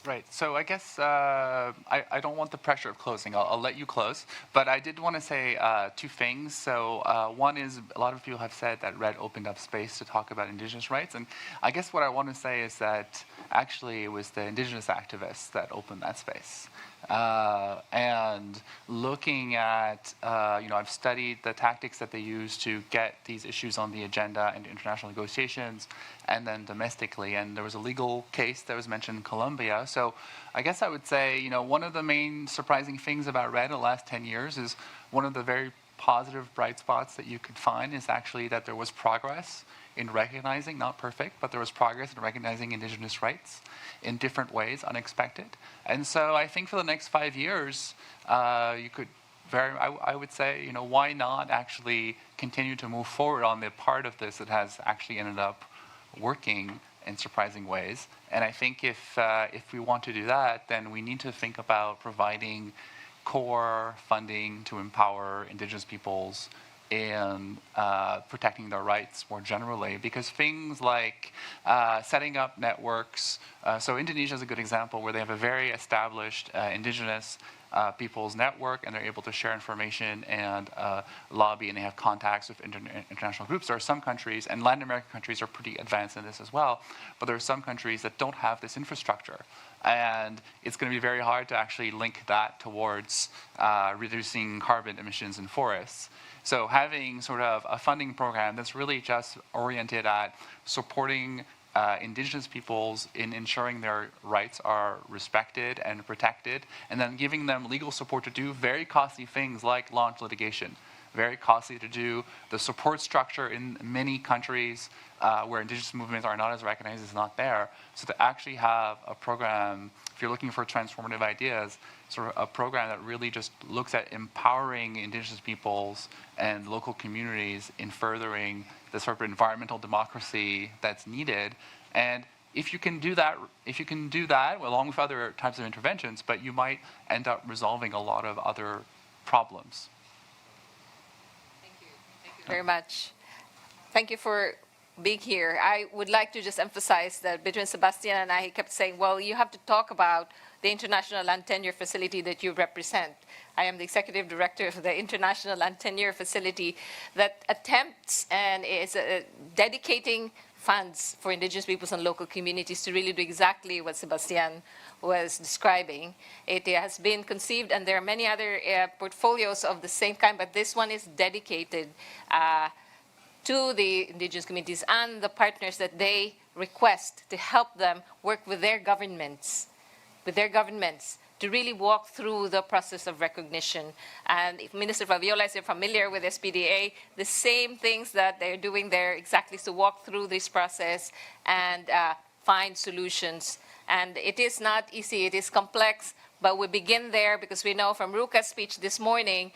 Speaker 2: Right. So I guess I don't want the pressure of closing. I'll let you close. But I did want to say two things. So one is a lot of people have said that REDD opened up space to talk about Indigenous rights. And I guess what I want to say is that actually it was the Indigenous activists that opened that space. And looking at, I've studied the tactics that they use to get these issues on the agenda in international negotiations and then domestically. And there was a legal case that was mentioned in Colombia. So I guess I would say, one of the main surprising things about REDD in the last 10 years is one of the very positive bright spots that you could find is actually that there was progress in recognizing, not perfect, but there was progress in recognizing Indigenous rights in different ways, unexpected. And so I think for the next 5 years, you could I would say, why not actually continue to move forward on the part of this that has actually ended up working in surprising ways. And I think if we want to do that, then we need to think about providing core funding to empower Indigenous peoples in protecting their rights more generally, because things like setting up networks, so Indonesia is a good example where they have a very established Indigenous people's network, and they're able to share information and lobby, and they have contacts with international groups. There are some countries, and Latin American countries are pretty advanced in this as well, but there are some countries that don't have this infrastructure. And it's going to be very hard to actually link that towards reducing carbon emissions in forests. So having sort of a funding program that's really just oriented at supporting Indigenous peoples in ensuring their rights are respected and protected, and then giving them legal support to do very costly things like launch litigation. Very costly to do. The support structure in many countries where Indigenous movements are not as recognized is not there. So to actually have a program, if you're looking for transformative ideas, sort of a program that really just looks at empowering Indigenous peoples and local communities in furthering the sort of environmental democracy that's needed. And if you can do that along with other types of interventions, but you might end up resolving a lot of other problems.
Speaker 1: Thank you very much. Thank you for being here. I would like to just emphasize that between Sébastien and I, he kept saying, well, you have to talk about the International Land Tenure Facility that you represent. I am the executive director of the International Land Tenure Facility that attempts and is dedicating funds for Indigenous peoples and local communities to really do exactly what Sébastien was describing. It has been conceived, and there are many other portfolios of the same kind, but this one is dedicated to the Indigenous communities and the partners that they request to help them work with their governments, to really walk through the process of recognition. And if Minister Fabiola is familiar with SPDA, the same things that they're doing there exactly is to walk through this process and find solutions. And it is not easy, it is complex, but we begin there because we know from Ruka's speech this morning,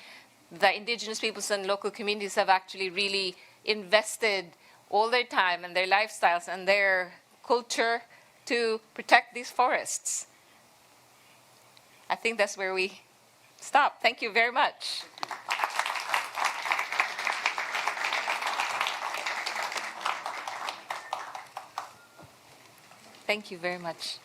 Speaker 1: the Indigenous peoples and local communities have actually really invested all their time and their lifestyles and their culture to protect these forests. I think that's where we stop. Thank you very much. Thank you very much.